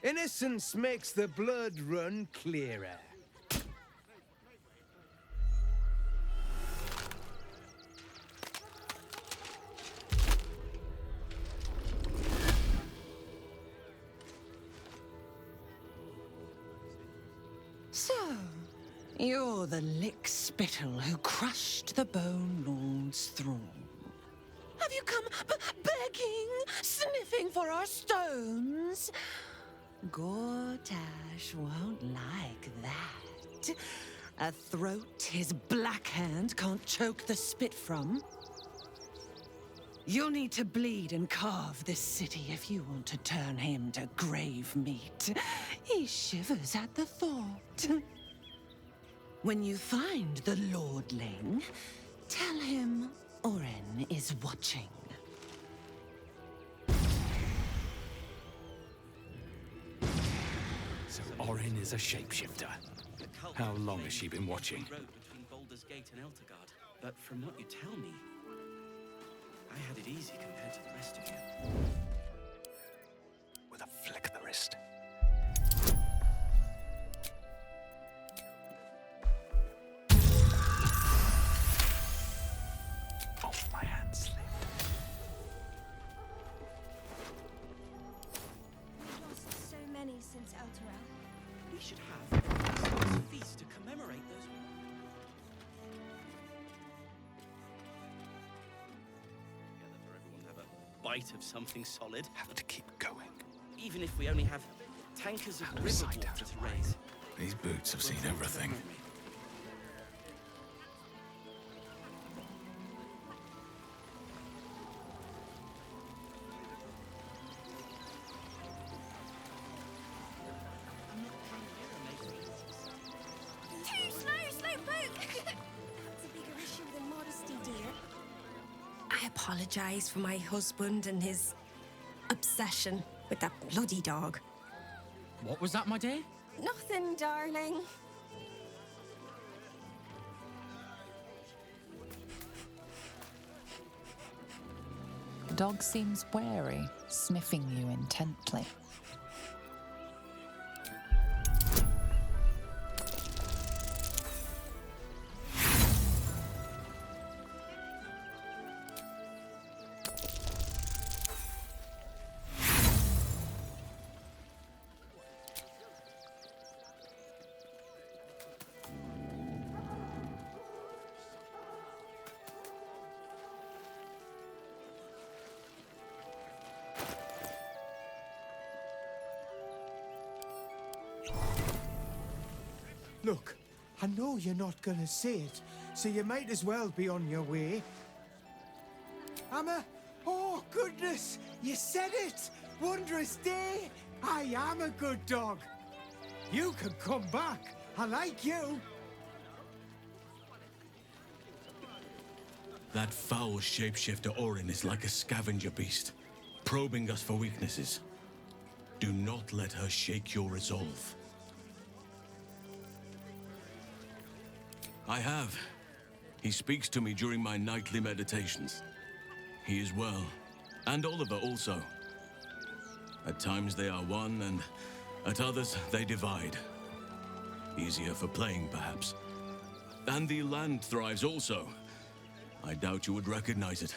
Innocence makes the blood run clearer. So, you're the lick-spittle who crushed the Bone Lord's throne. Have you come begging, sniffing for our stones? Gortash won't like that. A throat his black hand can't choke the spit from. You'll need to bleed and carve this city if you want to turn him to grave meat. He shivers at the thought. When you find the Lordling, tell him Oren is watching. So Oren is a shapeshifter. How long has she been watching? Road between Baldur's Gate and Elturgard. But from what you tell me, I had it easy compared to the rest of you. forest. Oh, my hand slipped. We've lost so many since Elturel. We should have a feast to commemorate those. Together for everyone to have a bite of something solid. Have to keep going. Even if we only have tankers of river water to raise. These boots have seen everything. Too slow, Slowpoke! That's a bigger issue than modesty, dear. I apologize for my husband and his obsession with that bloody dog. What was that, my dear? Nothing, darling. The dog seems wary, sniffing you intently. Look, I know you're not gonna say it, so you might as well be on your way. Amma? Oh, goodness! You said it! Wondrous day! I am a good dog. You can come back. I like you. That foul shapeshifter Orin is like a scavenger beast, probing us for weaknesses. Do not let her shake your resolve. I have. He speaks to me during my nightly meditations. He is well, and Oliver also. At times they are one, and at others they divide. Easier for playing, perhaps. And the land thrives also. I doubt you would recognize it.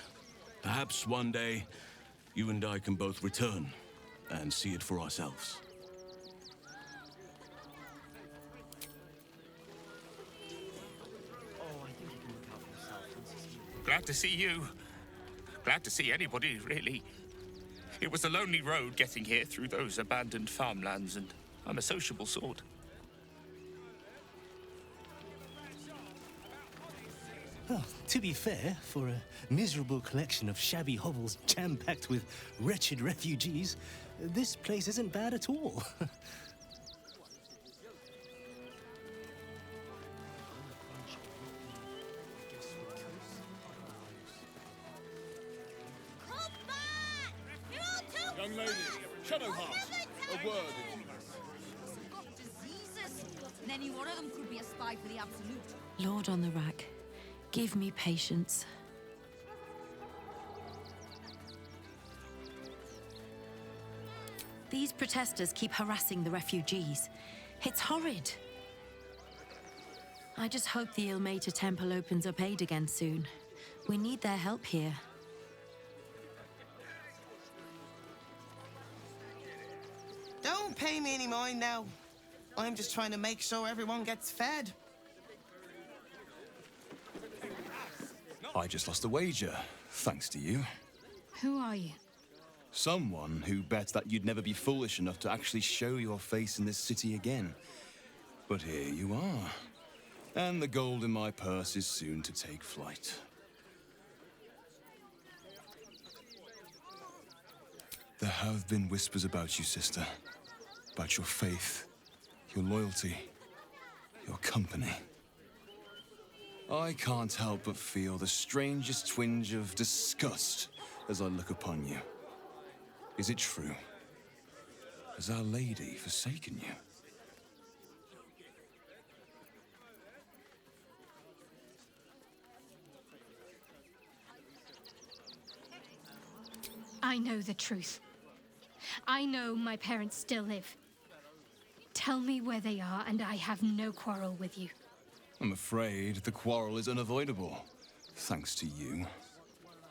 Perhaps one day, you and I can both return and see it for ourselves. Glad to see you. Glad to see anybody, really. It was a lonely road getting here through those abandoned farmlands, and I'm a sociable sort. Well, to be fair, for a miserable collection of shabby hovels jam-packed with wretched refugees, this place isn't bad at all. Young lady, Shadowheart, a word. Got diseases, and any one of them could be a spy for the Absolute. Lord on the rack, give me patience. These protesters keep harassing the refugees. It's horrid. I just hope the Ilmater Temple opens up aid again soon. We need their help here. Don't pay me any mind now. I'm just trying to make sure everyone gets fed. I just lost a wager, thanks to you. Who are you? Someone who bet that you'd never be foolish enough to actually show your face in this city again. But here you are. And the gold in my purse is soon to take flight. There have been whispers about you, sister. About your faith, your loyalty, your company. I can't help but feel the strangest twinge of disgust as I look upon you. Is it true? Has Our Lady forsaken you? I know the truth. I know my parents still live. Tell me where they are, and I have no quarrel with you. I'm afraid the quarrel is unavoidable, thanks to you.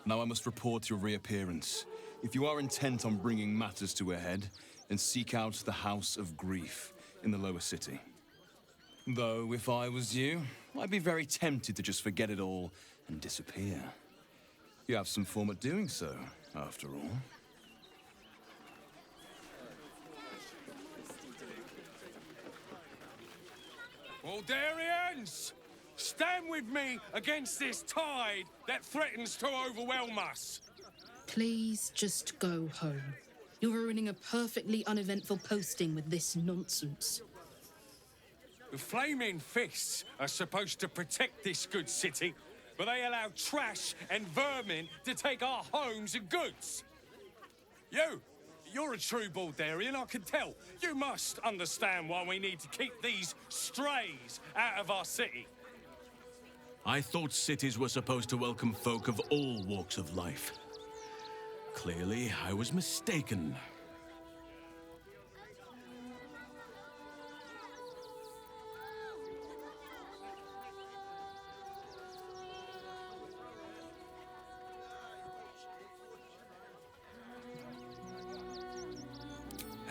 Now I must report your reappearance. If you are intent on bringing matters to a head, then seek out the House of Grief in the lower city. Though, if I was you, I'd be very tempted to just forget it all and disappear. You have some form at doing so, after all. Baldurians! Stand with me against this tide that threatens to overwhelm us! Please just go home. You're ruining a perfectly uneventful posting with this nonsense. The Flaming Fists are supposed to protect this good city, but they allow trash and vermin to take our homes and goods. You're a true Baldurian, I can tell. You must understand why we need to keep these strays out of our city. I thought cities were supposed to welcome folk of all walks of life. Clearly, I was mistaken.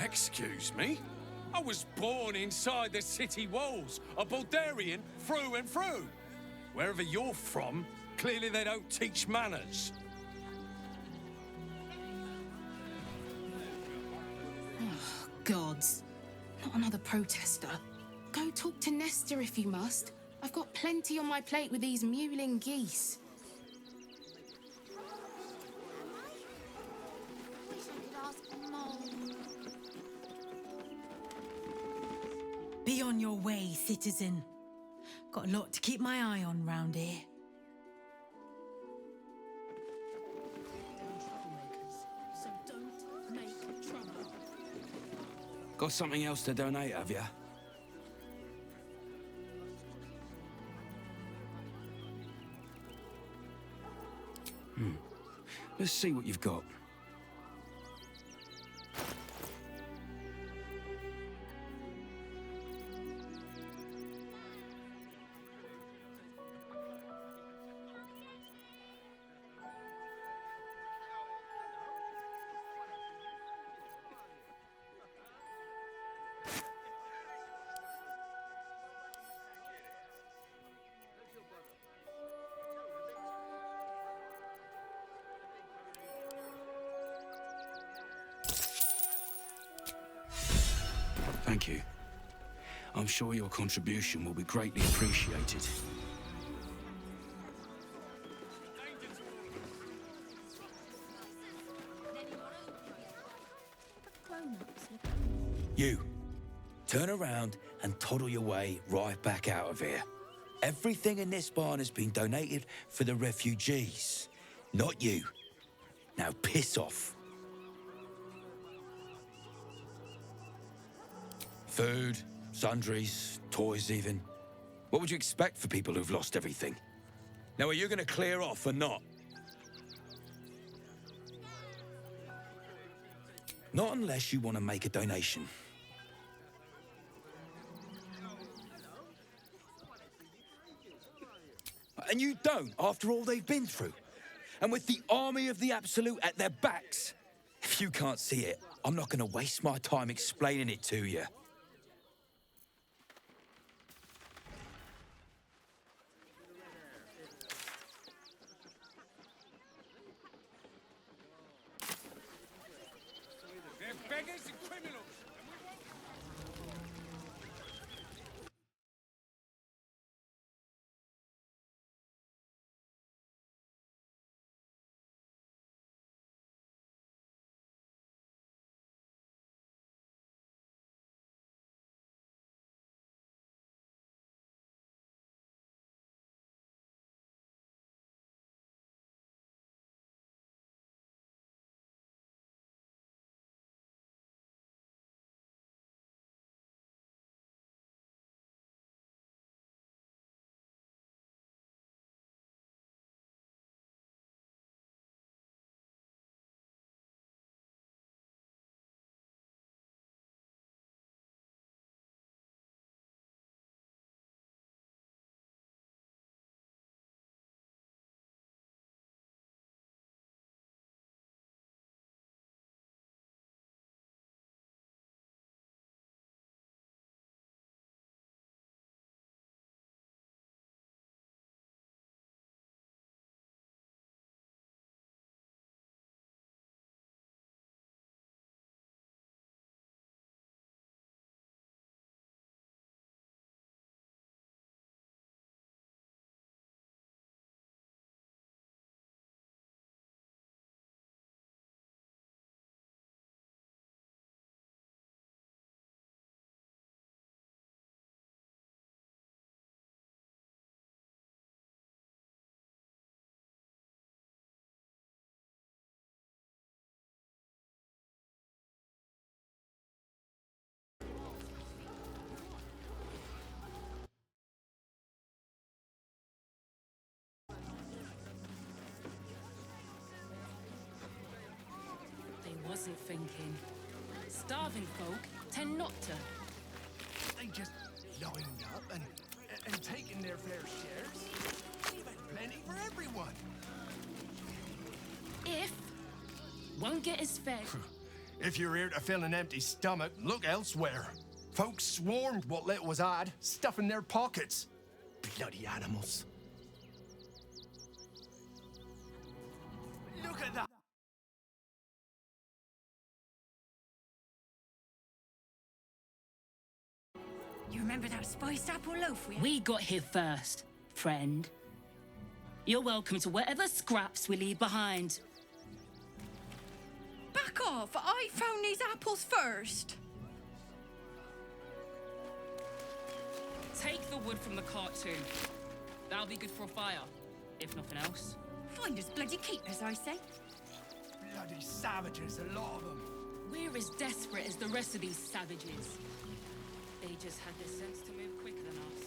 Excuse me? I was born inside the city walls, a Baldurian through and through. Wherever you're from, clearly they don't teach manners. Oh, gods. Not another protester. Go talk to Nestor if you must. I've got plenty on my plate with these mewling geese. Be on your way, citizen. Got a lot to keep my eye on round here. So don't make trouble. Got something else to donate, have ya? Let's see what you've got. Thank you. I'm sure your contribution will be greatly appreciated. You, turn around and toddle your way right back out of here. Everything in this barn has been donated for the refugees, not you. Now piss off. Food, sundries, toys even. What would you expect for people who've lost everything? Now, are you going to clear off or not? Not unless you want to make a donation. And you don't, after all they've been through. And with the army of the Absolute at their backs. If you can't see it, I'm not going to waste my time explaining it to you. wasn't thinking. Starving folk tend not to. They just lined up and taking their fair shares. We've had plenty for everyone. If won't get us fed. If you're here to fill an empty stomach, look elsewhere. Folks swarmed what little was had, stuffing their pockets. Bloody animals. Look at that! You remember that spiced apple loaf we had? We got here first, friend. You're welcome to whatever scraps we leave behind. Back off! I found these apples first. Take the wood from the cart too. That'll be good for a fire, if nothing else. Find us bloody keepers, I say. Bloody savages, a lot of them. We're as desperate as the rest of these savages. They just had the sense to move quicker than us.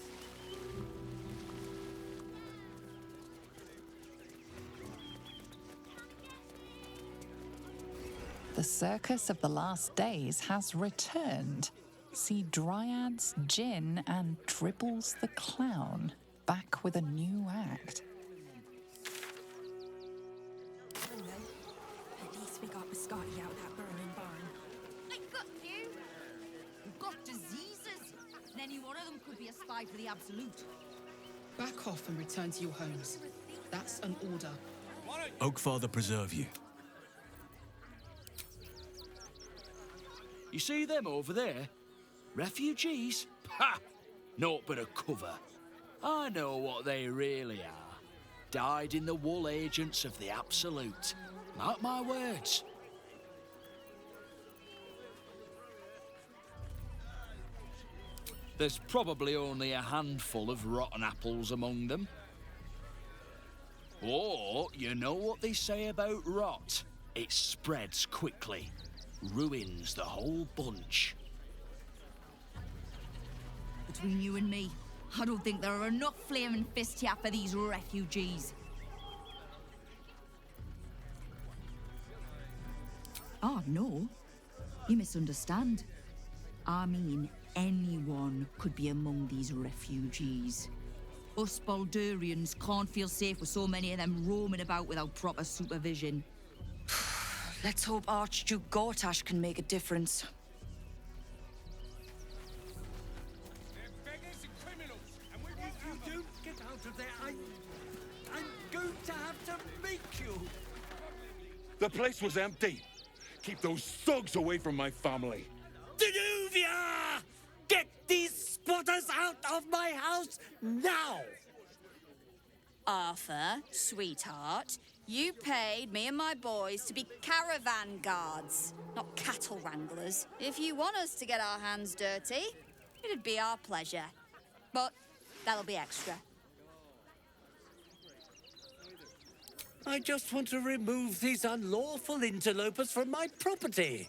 The circus of the last days has returned. See Dryads, Jin, and Dribbles the Clown back with a new act. At least we got Biscotti out of that burning barn. I got you. We've got diseases. And any one of them could be a spy for the Absolute. Back off and return to your homes. That's an order. Oakfather preserve you. You see them over there? Refugees? Ha! Naught but a cover. I know what they really are. Dyed-in-the-wool agents of the Absolute. Mark my words. There's probably only a handful of rotten apples among them. Or, you know what they say about rot? It spreads quickly. Ruins the whole bunch. Between you and me, I don't think there are enough flaming fists here for these refugees. Oh, no. You misunderstand. I mean, anyone could be among these refugees. Us Baldurians can't feel safe with so many of them roaming about without proper supervision. Let's hope Archduke Gortash can make a difference. If you don't get out of there, I'm going to have to make you. The place was empty. Keep those thugs away from my family. Danuvia! Get these squatters out of my house now! Arthur, sweetheart, you paid me and my boys to be caravan guards, not cattle wranglers. If you want us to get our hands dirty, it'd be our pleasure. But that'll be extra. I just want to remove these unlawful interlopers from my property.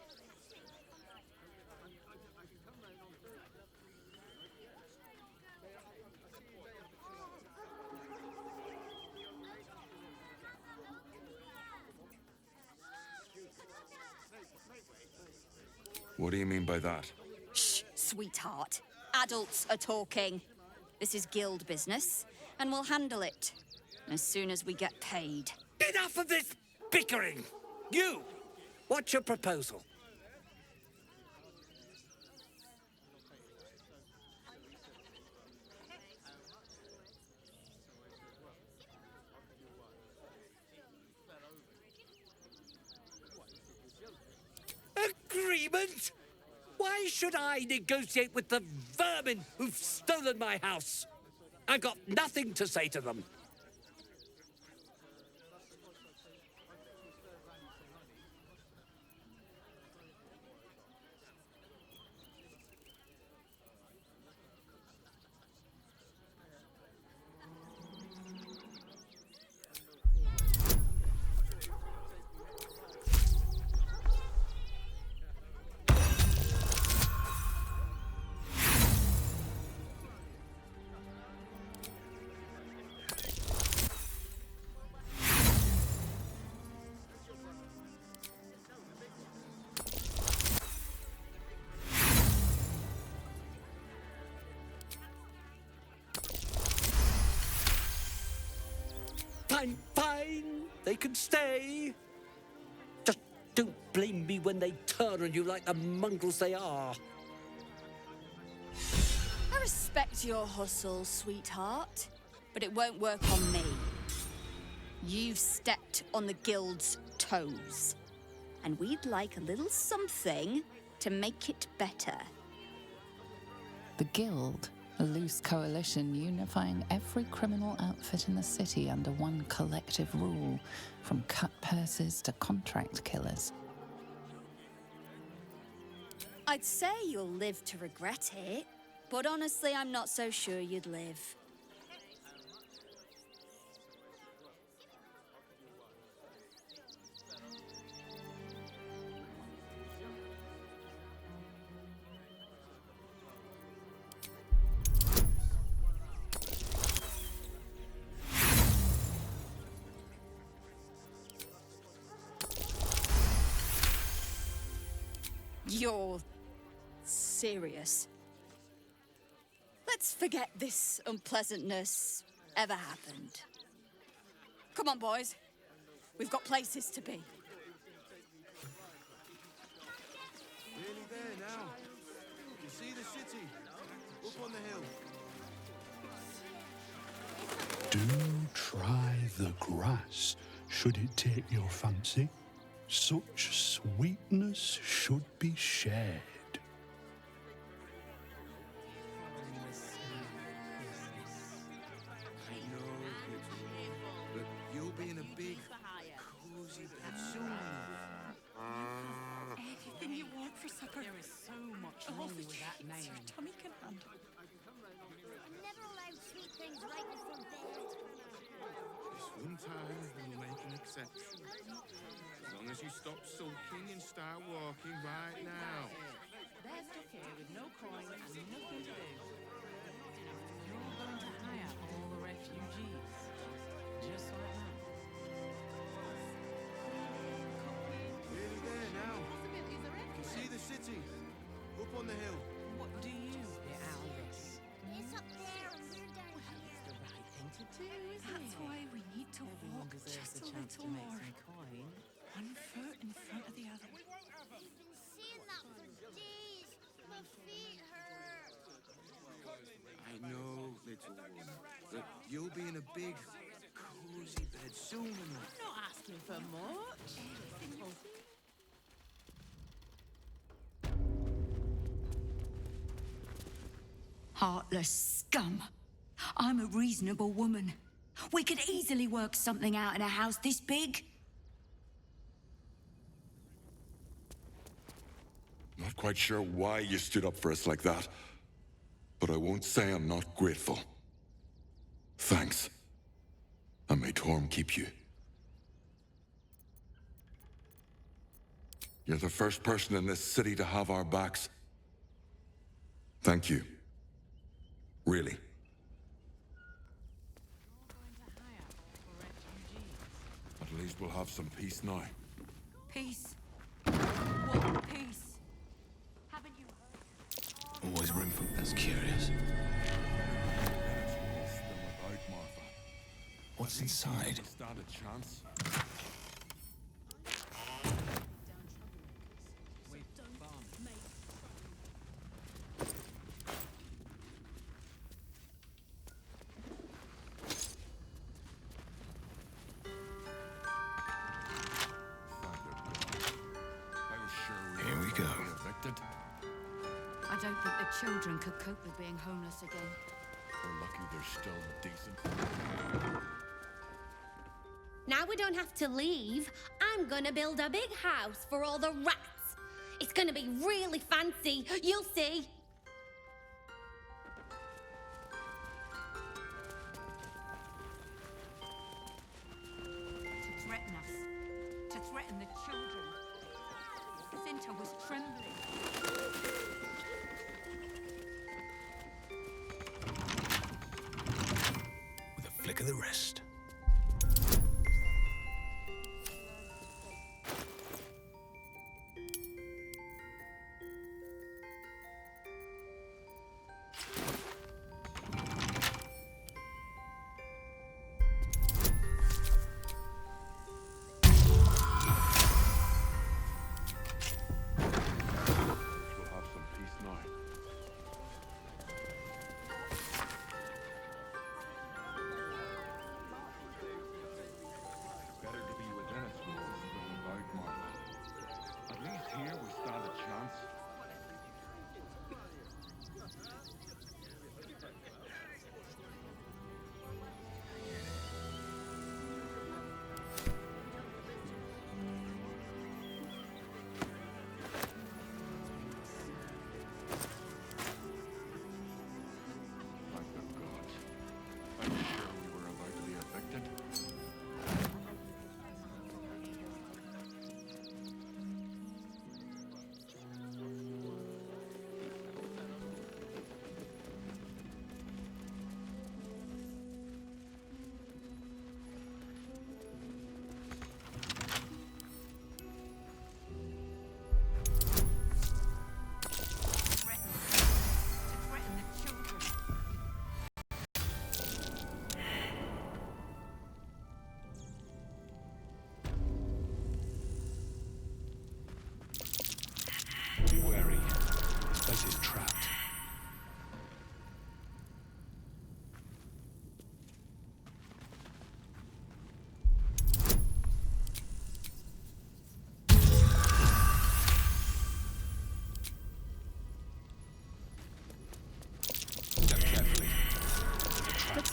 What do you mean by that? Shh, sweetheart. Adults are talking. This is guild business, and we'll handle it as soon as we get paid. Enough of this bickering! You! What's your proposal? Agreement? Why should I negotiate with the vermin who've stolen my house? I've got nothing to say to them. Fine, fine. They can stay. Just don't blame me when they turn on you like the mongrels they are. I respect your hustle, sweetheart, but it won't work on me. You've stepped on the guild's toes, and we'd like a little something to make it better. The Guild, a loose coalition unifying every criminal outfit in the city under one collective rule, from cut purses to contract killers. I'd say you'll live to regret it, but honestly, I'm not so sure you'd live. You're serious? Let's forget this unpleasantness ever happened. Come on, boys. We've got places to be. Nearly there now. You see the city? Up on the hill. Do try the grass, should it take your fancy. Such sweetness should be shared. You'll be in a big, cozy bed soon. Anything you want for supper. There is so much wrong with that name. Your tummy can handle. I'm never allowed sweet things right before bed. This one time we'll make an exception. As long as you stop sulking and start walking right now. They're stuck here with no coin and nothing to do. You're going to hire all the refugees. Just like that. Nearly there now. You can see the city. Up on the hill. What do you get out of this? It's up there and we're down here. It's the right thing to do, isn't That's it? why we need to Everyone walk deserves just a a chance to little make more. some coin. One foot in front of the other. We've been seeing that for days. My feet hurt. I know, little one. But you'll be in a big, cozy bed soon enough. I'm not asking for much. Heartless scum. I'm a reasonable woman. We could easily work something out in a house this big. Not quite sure why you stood up for us like that, but I won't say I'm not grateful. Thanks. And may Torm keep you. You're the first person in this city to have our backs. Thank you. Really. At least we'll have some peace now. Peace. What peace? Haven't you heard? Always room for... That's curious. What's inside? Stand a chance. Here we go. I don't think the children could cope with being homeless again. We're lucky they're still decent. Now we don't have to leave. I'm gonna build a big house for all the rats. It's gonna be really fancy. You'll see. To threaten us. To threaten the children. Cinta was trembling. With a flick of the wrist.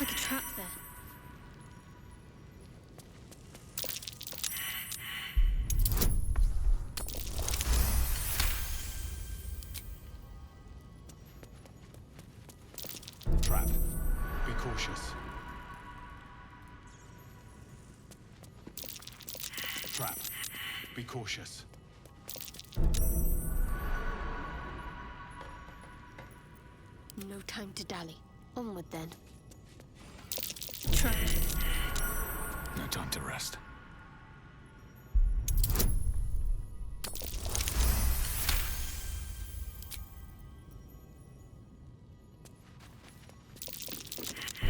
like a trap there. Trap. Be cautious. Trap. Be cautious. No time to dally. Onward then. Trap. No time to rest.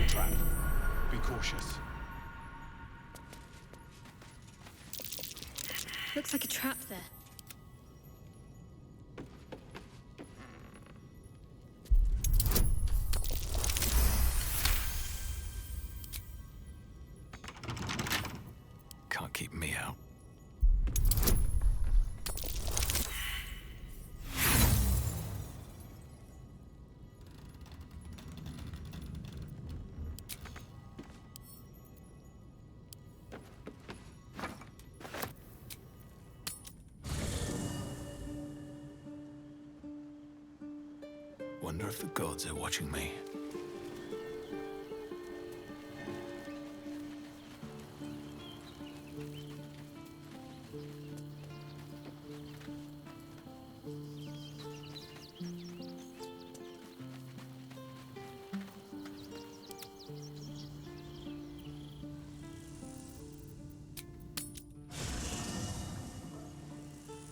Trap. Be cautious. Looks like a trap there. Can't keep me out. Wonder if the gods are watching me.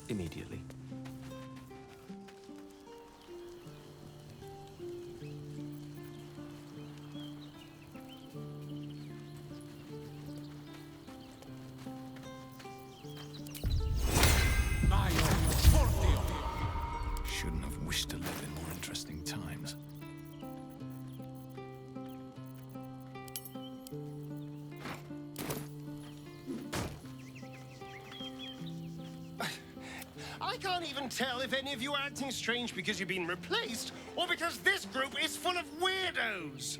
Immediately. Shouldn't have wished to live in more interesting times. I can't even tell if any of you are acting strange because you've been replaced or because this group is full of weirdos.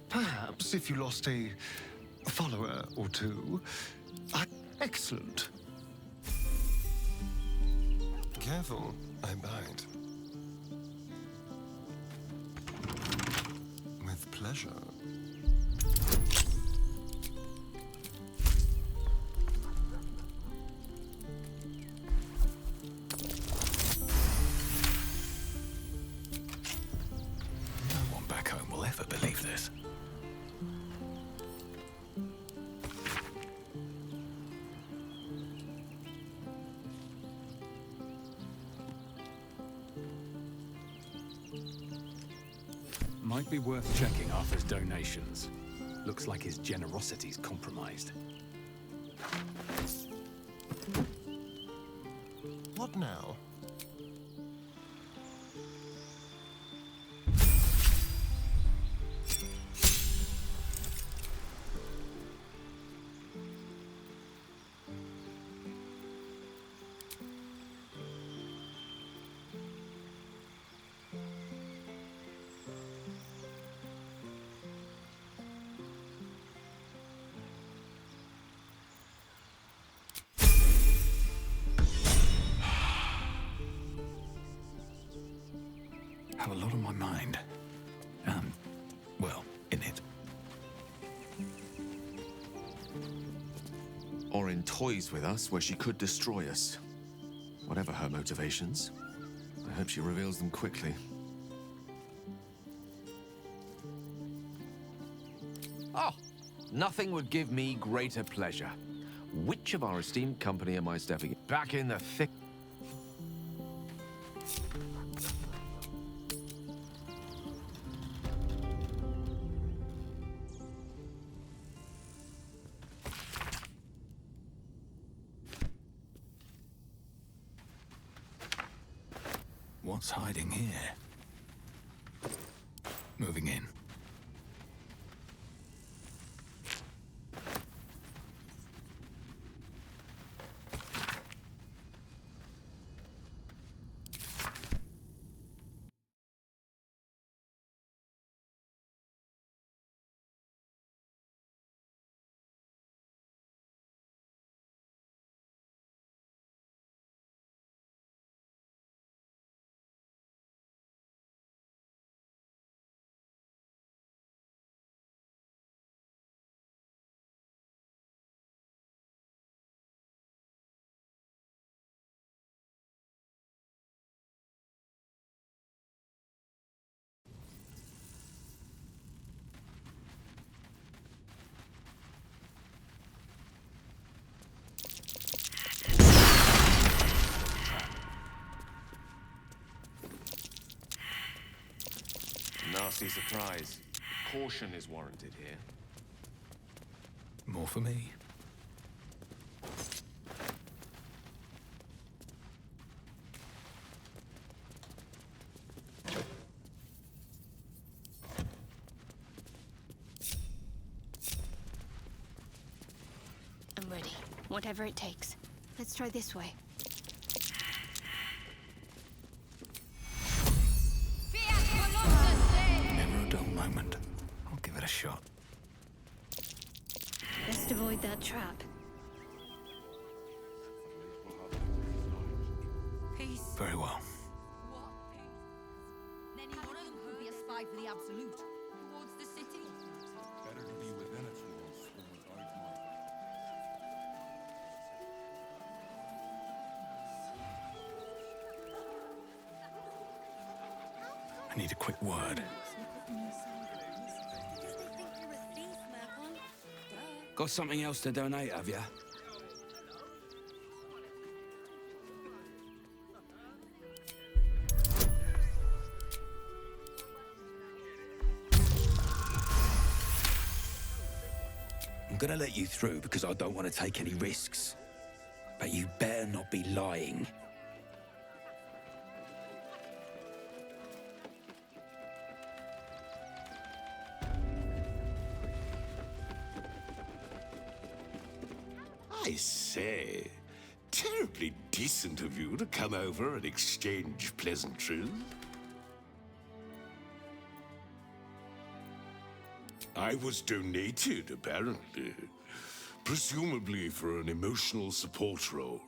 Perhaps if you lost a follower or two. Excellent. Careful, I bite. With pleasure. No one back home will ever believe this. Might be worth checking Arthur's donations. Looks like his generosity's compromised. What now? Have a lot on my mind. Well, in it. Or in toys with us where she could destroy us. Whatever her motivations, I hope she reveals them quickly. Oh, nothing would give me greater pleasure. Which of our esteemed company am I stepping in? Back in the thick... What's hiding here? Moving in. nasty surprise. Caution is warranted here. More for me. I'm ready. Whatever it takes. Let's try this way. Never a dull moment. I'll give it a shot. Best avoid that trap. Peace. Very well. Then one of them could be a spy for the Absolute. Towards the city. Better to be within its walls than without one. I need a quick word. Got something else to donate, have ya? I'm gonna let you through because I don't want to take any risks. But you better not be lying. I say, terribly decent of you to come over and exchange pleasantries. I was donated, apparently. Presumably for an emotional support role.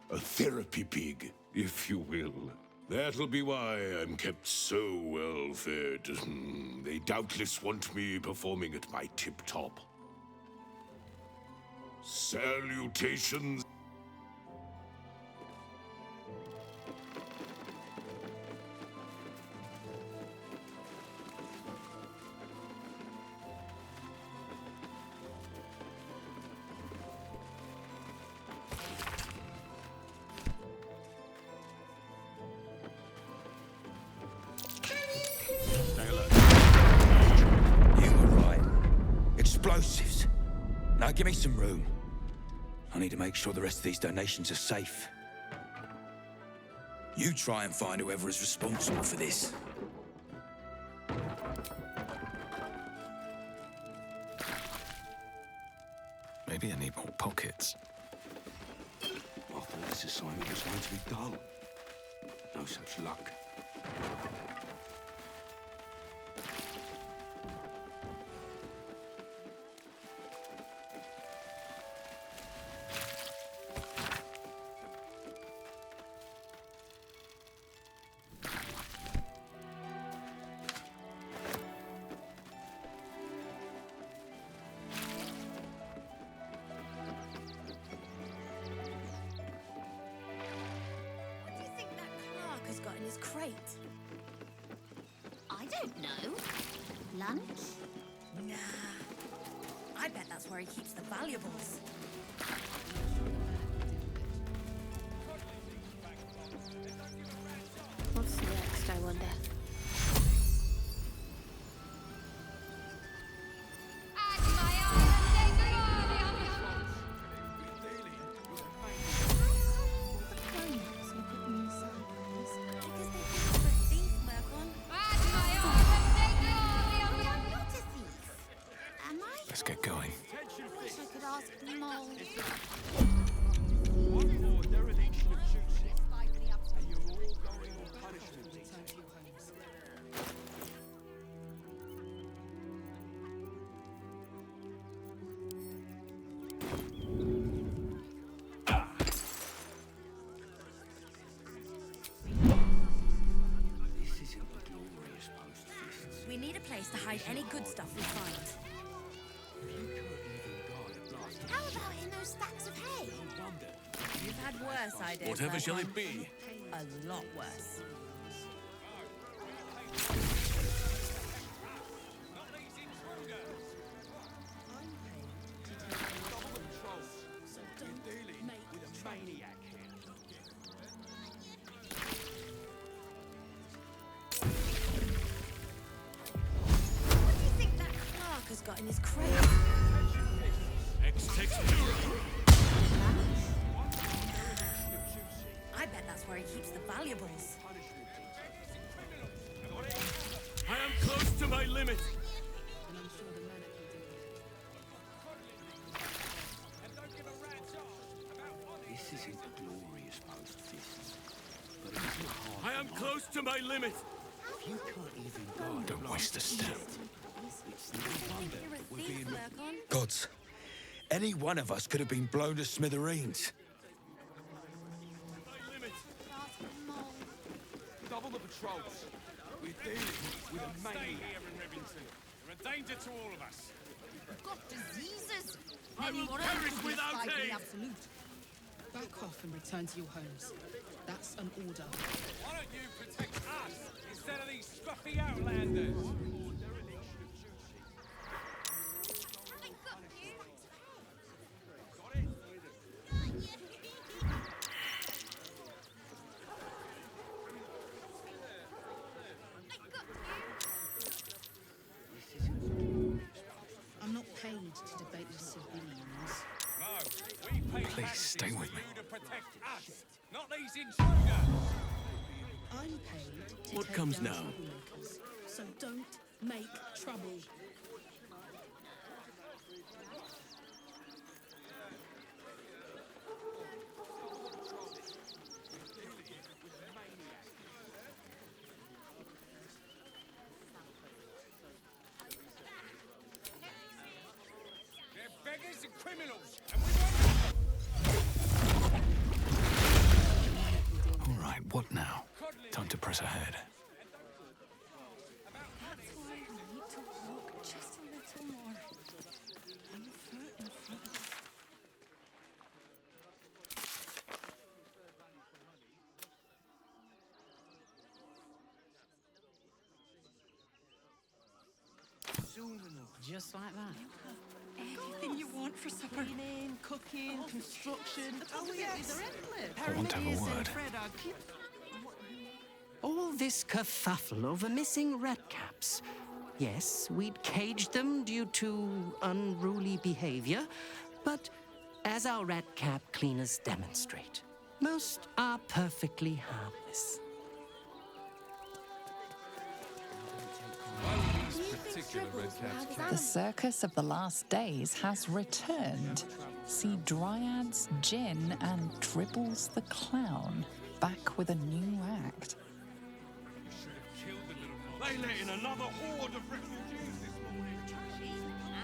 A therapy pig, if you will. That'll be why I'm kept so well fed. They doubtless want me performing at my tip-top. Salutations. You were right. Explosives. Now give me some room. I need to make sure the rest of these donations are safe. You try and find whoever is responsible for this. Maybe I need more pockets. I thought this assignment was going to be dull. No such luck. What do you think that Clark has got in his crate? I don't know. Lunch? Nah. I bet that's where he keeps the valuables. What's next, I wonder? Let's get going. Wish I could ask Mole. One more dereliction of duty, and you're all going on punishment. This isn't a glorious post-fist. We need a place to hide any good stuff we find. How about in those stacks of hay? You've had worse ideas. Whatever shall Bertram. it be? A lot worse. in his crate. I bet that's where he keeps the valuables. I am close to my limit. And I'm sure the men This isn't a glorious post-fist, but I am close to my limit. if you can't even guard Don't waste a step. it's no wonder that we're being Gods, any one of us could have been blown to smithereens. Double the patrols. We're dealing with a maniac. Stay here in Rivington. You're a danger to all of us. We've got diseases. I will Anyone perish else could without decide the aid. absolute. back off and return to your homes. That's an order. Why don't you protect us instead of these scruffy outlanders? I'm not paid to debate with civilians. No, we pay Please, taxes stay with for me. you to protect us, not these intruders. I'm paid to What take comes down now? troublemakers, so don't make trouble. They're beggars and criminals, All right, what now? Time to press ahead. That's why we need to walk just a little more. One foot in front of us. Just like that. Anything you want for supper. Cleaning, cooking, construction. The possibilities are endless. I want to have a word. All this kerfuffle over missing red caps. Yes, we'd caged them due to unruly behavior, but as our red cap cleaners demonstrate, most are perfectly harmless. The circus of the last days has returned. See Dryads, Jin, and Dribbles the Clown back with a new act. They let in another horde of refugees this morning.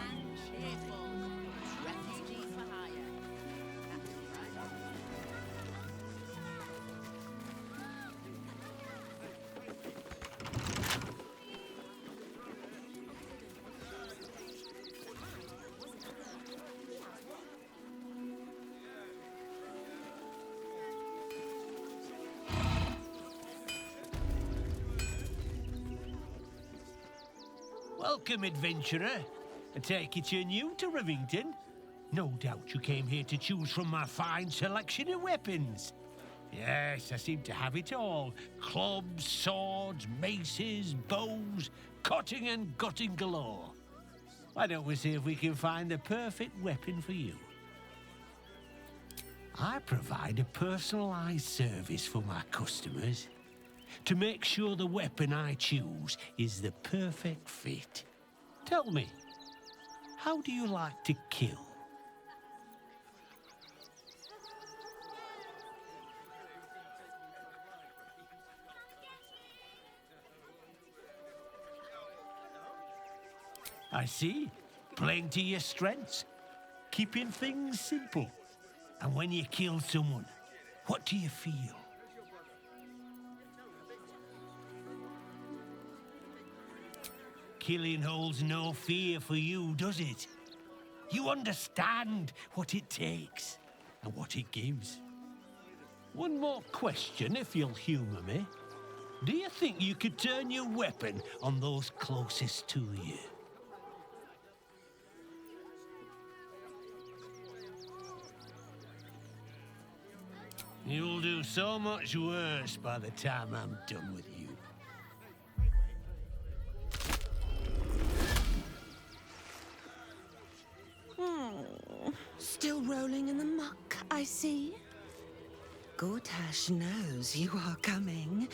And cheerful. Refugees for hire. Welcome, adventurer. I take it you're new to Rivington. No doubt you came here to choose from my fine selection of weapons. Yes, I seem to have it all. Clubs, swords, maces, bows, cutting and gutting galore. Why don't we see if we can find the perfect weapon for you? I provide a personalized service for my customers to make sure the weapon I choose is the perfect fit. Tell me, how do you like to kill? I see. Playing to your strengths. Keeping things simple. And when you kill someone, what do you feel? Killing holds no fear for you, does it? You understand what it takes and what it gives. One more question, if you'll humour me. Do you think you could turn your weapon on those closest to you? You'll do so much worse by the time I'm done with you. Still rolling in the muck, I see. Gortash knows you are coming.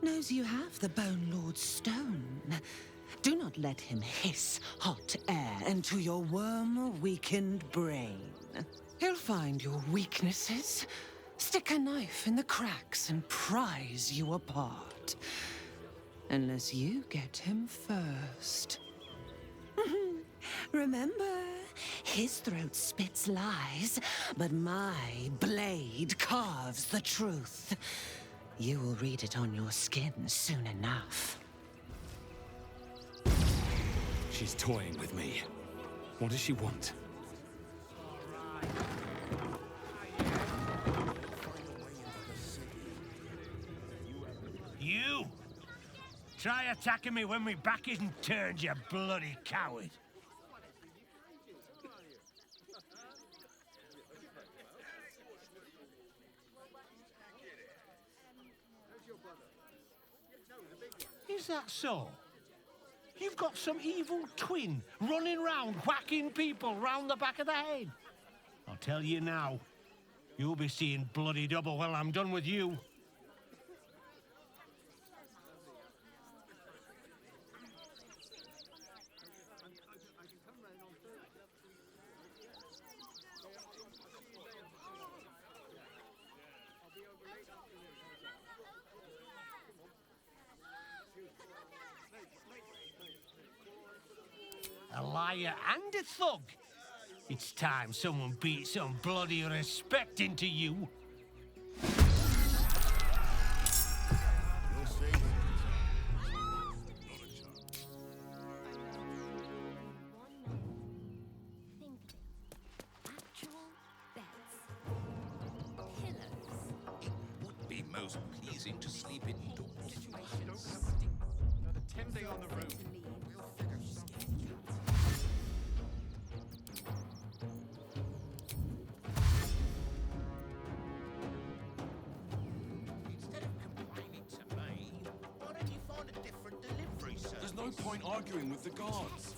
Knows you have the Bone Lord's stone. Do not let him hiss hot air into your worm-weakened brain. He'll find your weaknesses, stick a knife in the cracks and prise you apart. Unless you get him first. Remember, his throat spits lies, but my blade carves the truth. You will read it on your skin soon enough. She's toying with me. What does she want? You! Try attacking me when my back isn't turned, you bloody coward! Is that so? You've got some evil twin running round whacking people round the back of the head. I'll tell you now, you'll be seeing bloody double when I'm done with you. A liar and a thug. It's time someone beat some bloody respect into you. Would be most pleasing to sleep indoors. Attending on the room. There's no point arguing with the guards.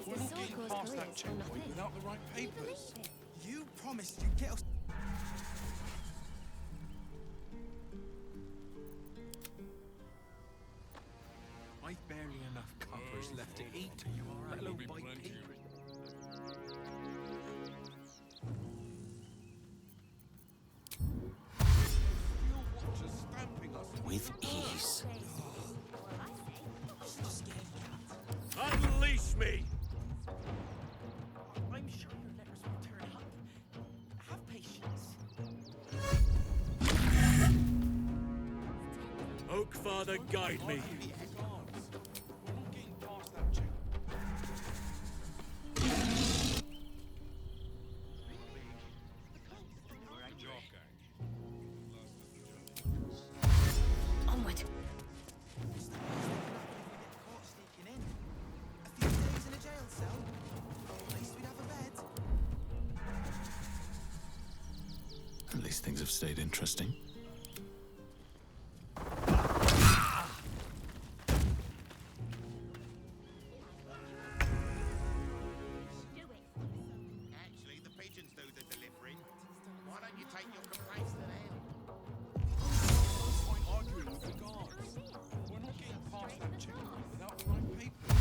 We're not getting past that checkpoint without the right papers. You promised you'd get us. I've barely enough coppers left to eat, let alone buy people. With ease. Unleash me! I'm sure your letters will turn up. Have patience. Oak Father, guide me. Onward. At least things have stayed interesting. Actually, the pigeons do the delivering. Why don't you take your complaints to them? No point arguing with the guards. We're not getting past that checkpoint without the right papers.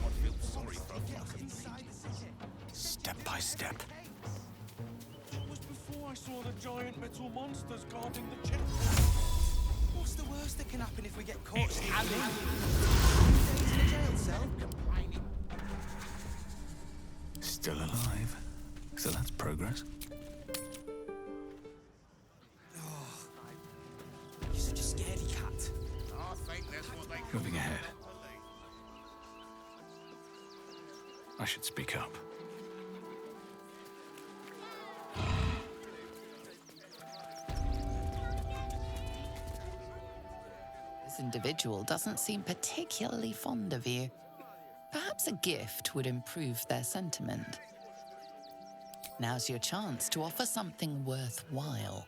I feel sorry for a fucking Step by step. It was before I saw the giant metal monsters guarding the checkpoint. What's the worst that can happen if we get caught? It's Ali. 2 days in a jail cell? Still alive. So that's progress. You're such a scaredy cat. I think that's what they Moving ahead. I should speak up. This individual doesn't seem particularly fond of you. Perhaps a gift would improve their sentiment. Now's your chance to offer something worthwhile.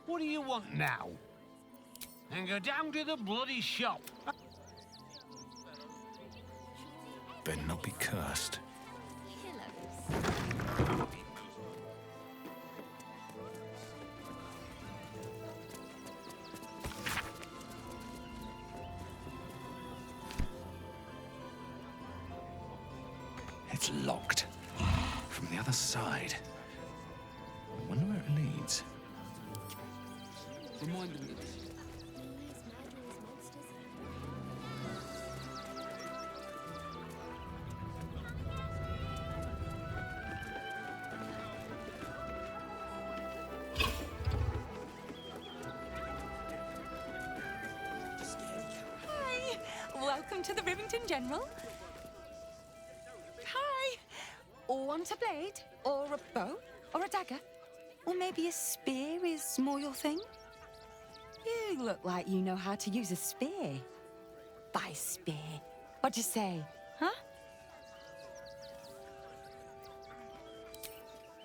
What do you want now? And go down to the bloody shop. Better not be cursed. It's locked. From the other side. I wonder where it leads. Remind me. Hi! Welcome to the Rivington General. Hi! Want a blade? Or a bow? Or a dagger? Or maybe a spear is more your thing? You look like you know how to use a spear. By spear. What'd you say? Huh?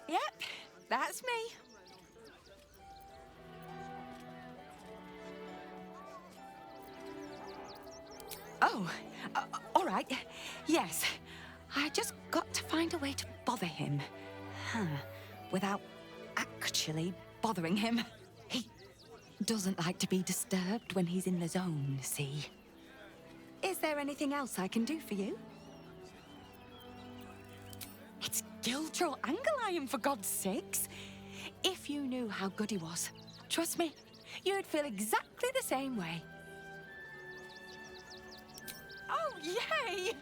Yep, that's me. Oh, all right. Yes. I just got to find a way to bother him. Huh. Without actually bothering him. He doesn't like to be disturbed when he's in the zone, see? Is there anything else I can do for you? It's Giltro Angelion, for God's sakes. If you knew how good he was, trust me, you'd feel exactly the same way. Oh, yay!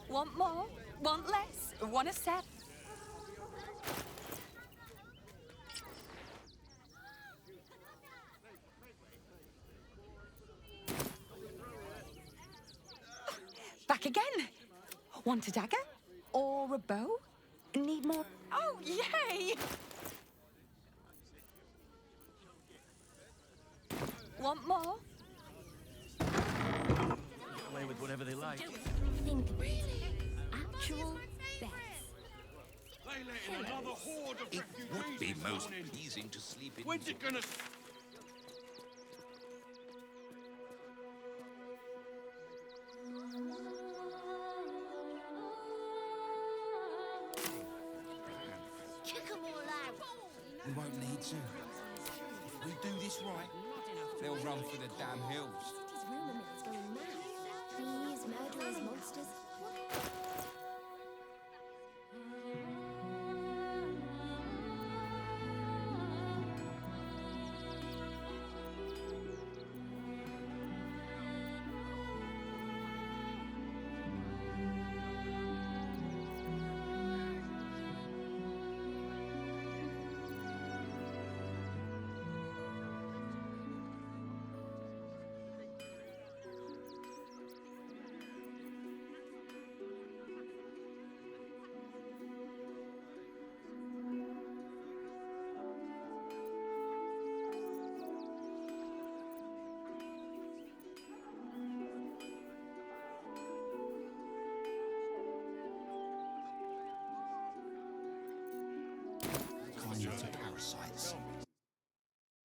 Want more? Want less? Want a set? back again. Want a dagger? Or a bow? Need more? Oh, yay! Want more? Play with whatever they like. Think really? Actual bets. They let in another horde of It refugees would be this most morning. pleasing to sleep in. When's it gonna... Kick 'em all out. We won't need to. If we do this right, they'll run for the damn hills. City's rumour mill's going mad. Thieves, murderers, monsters.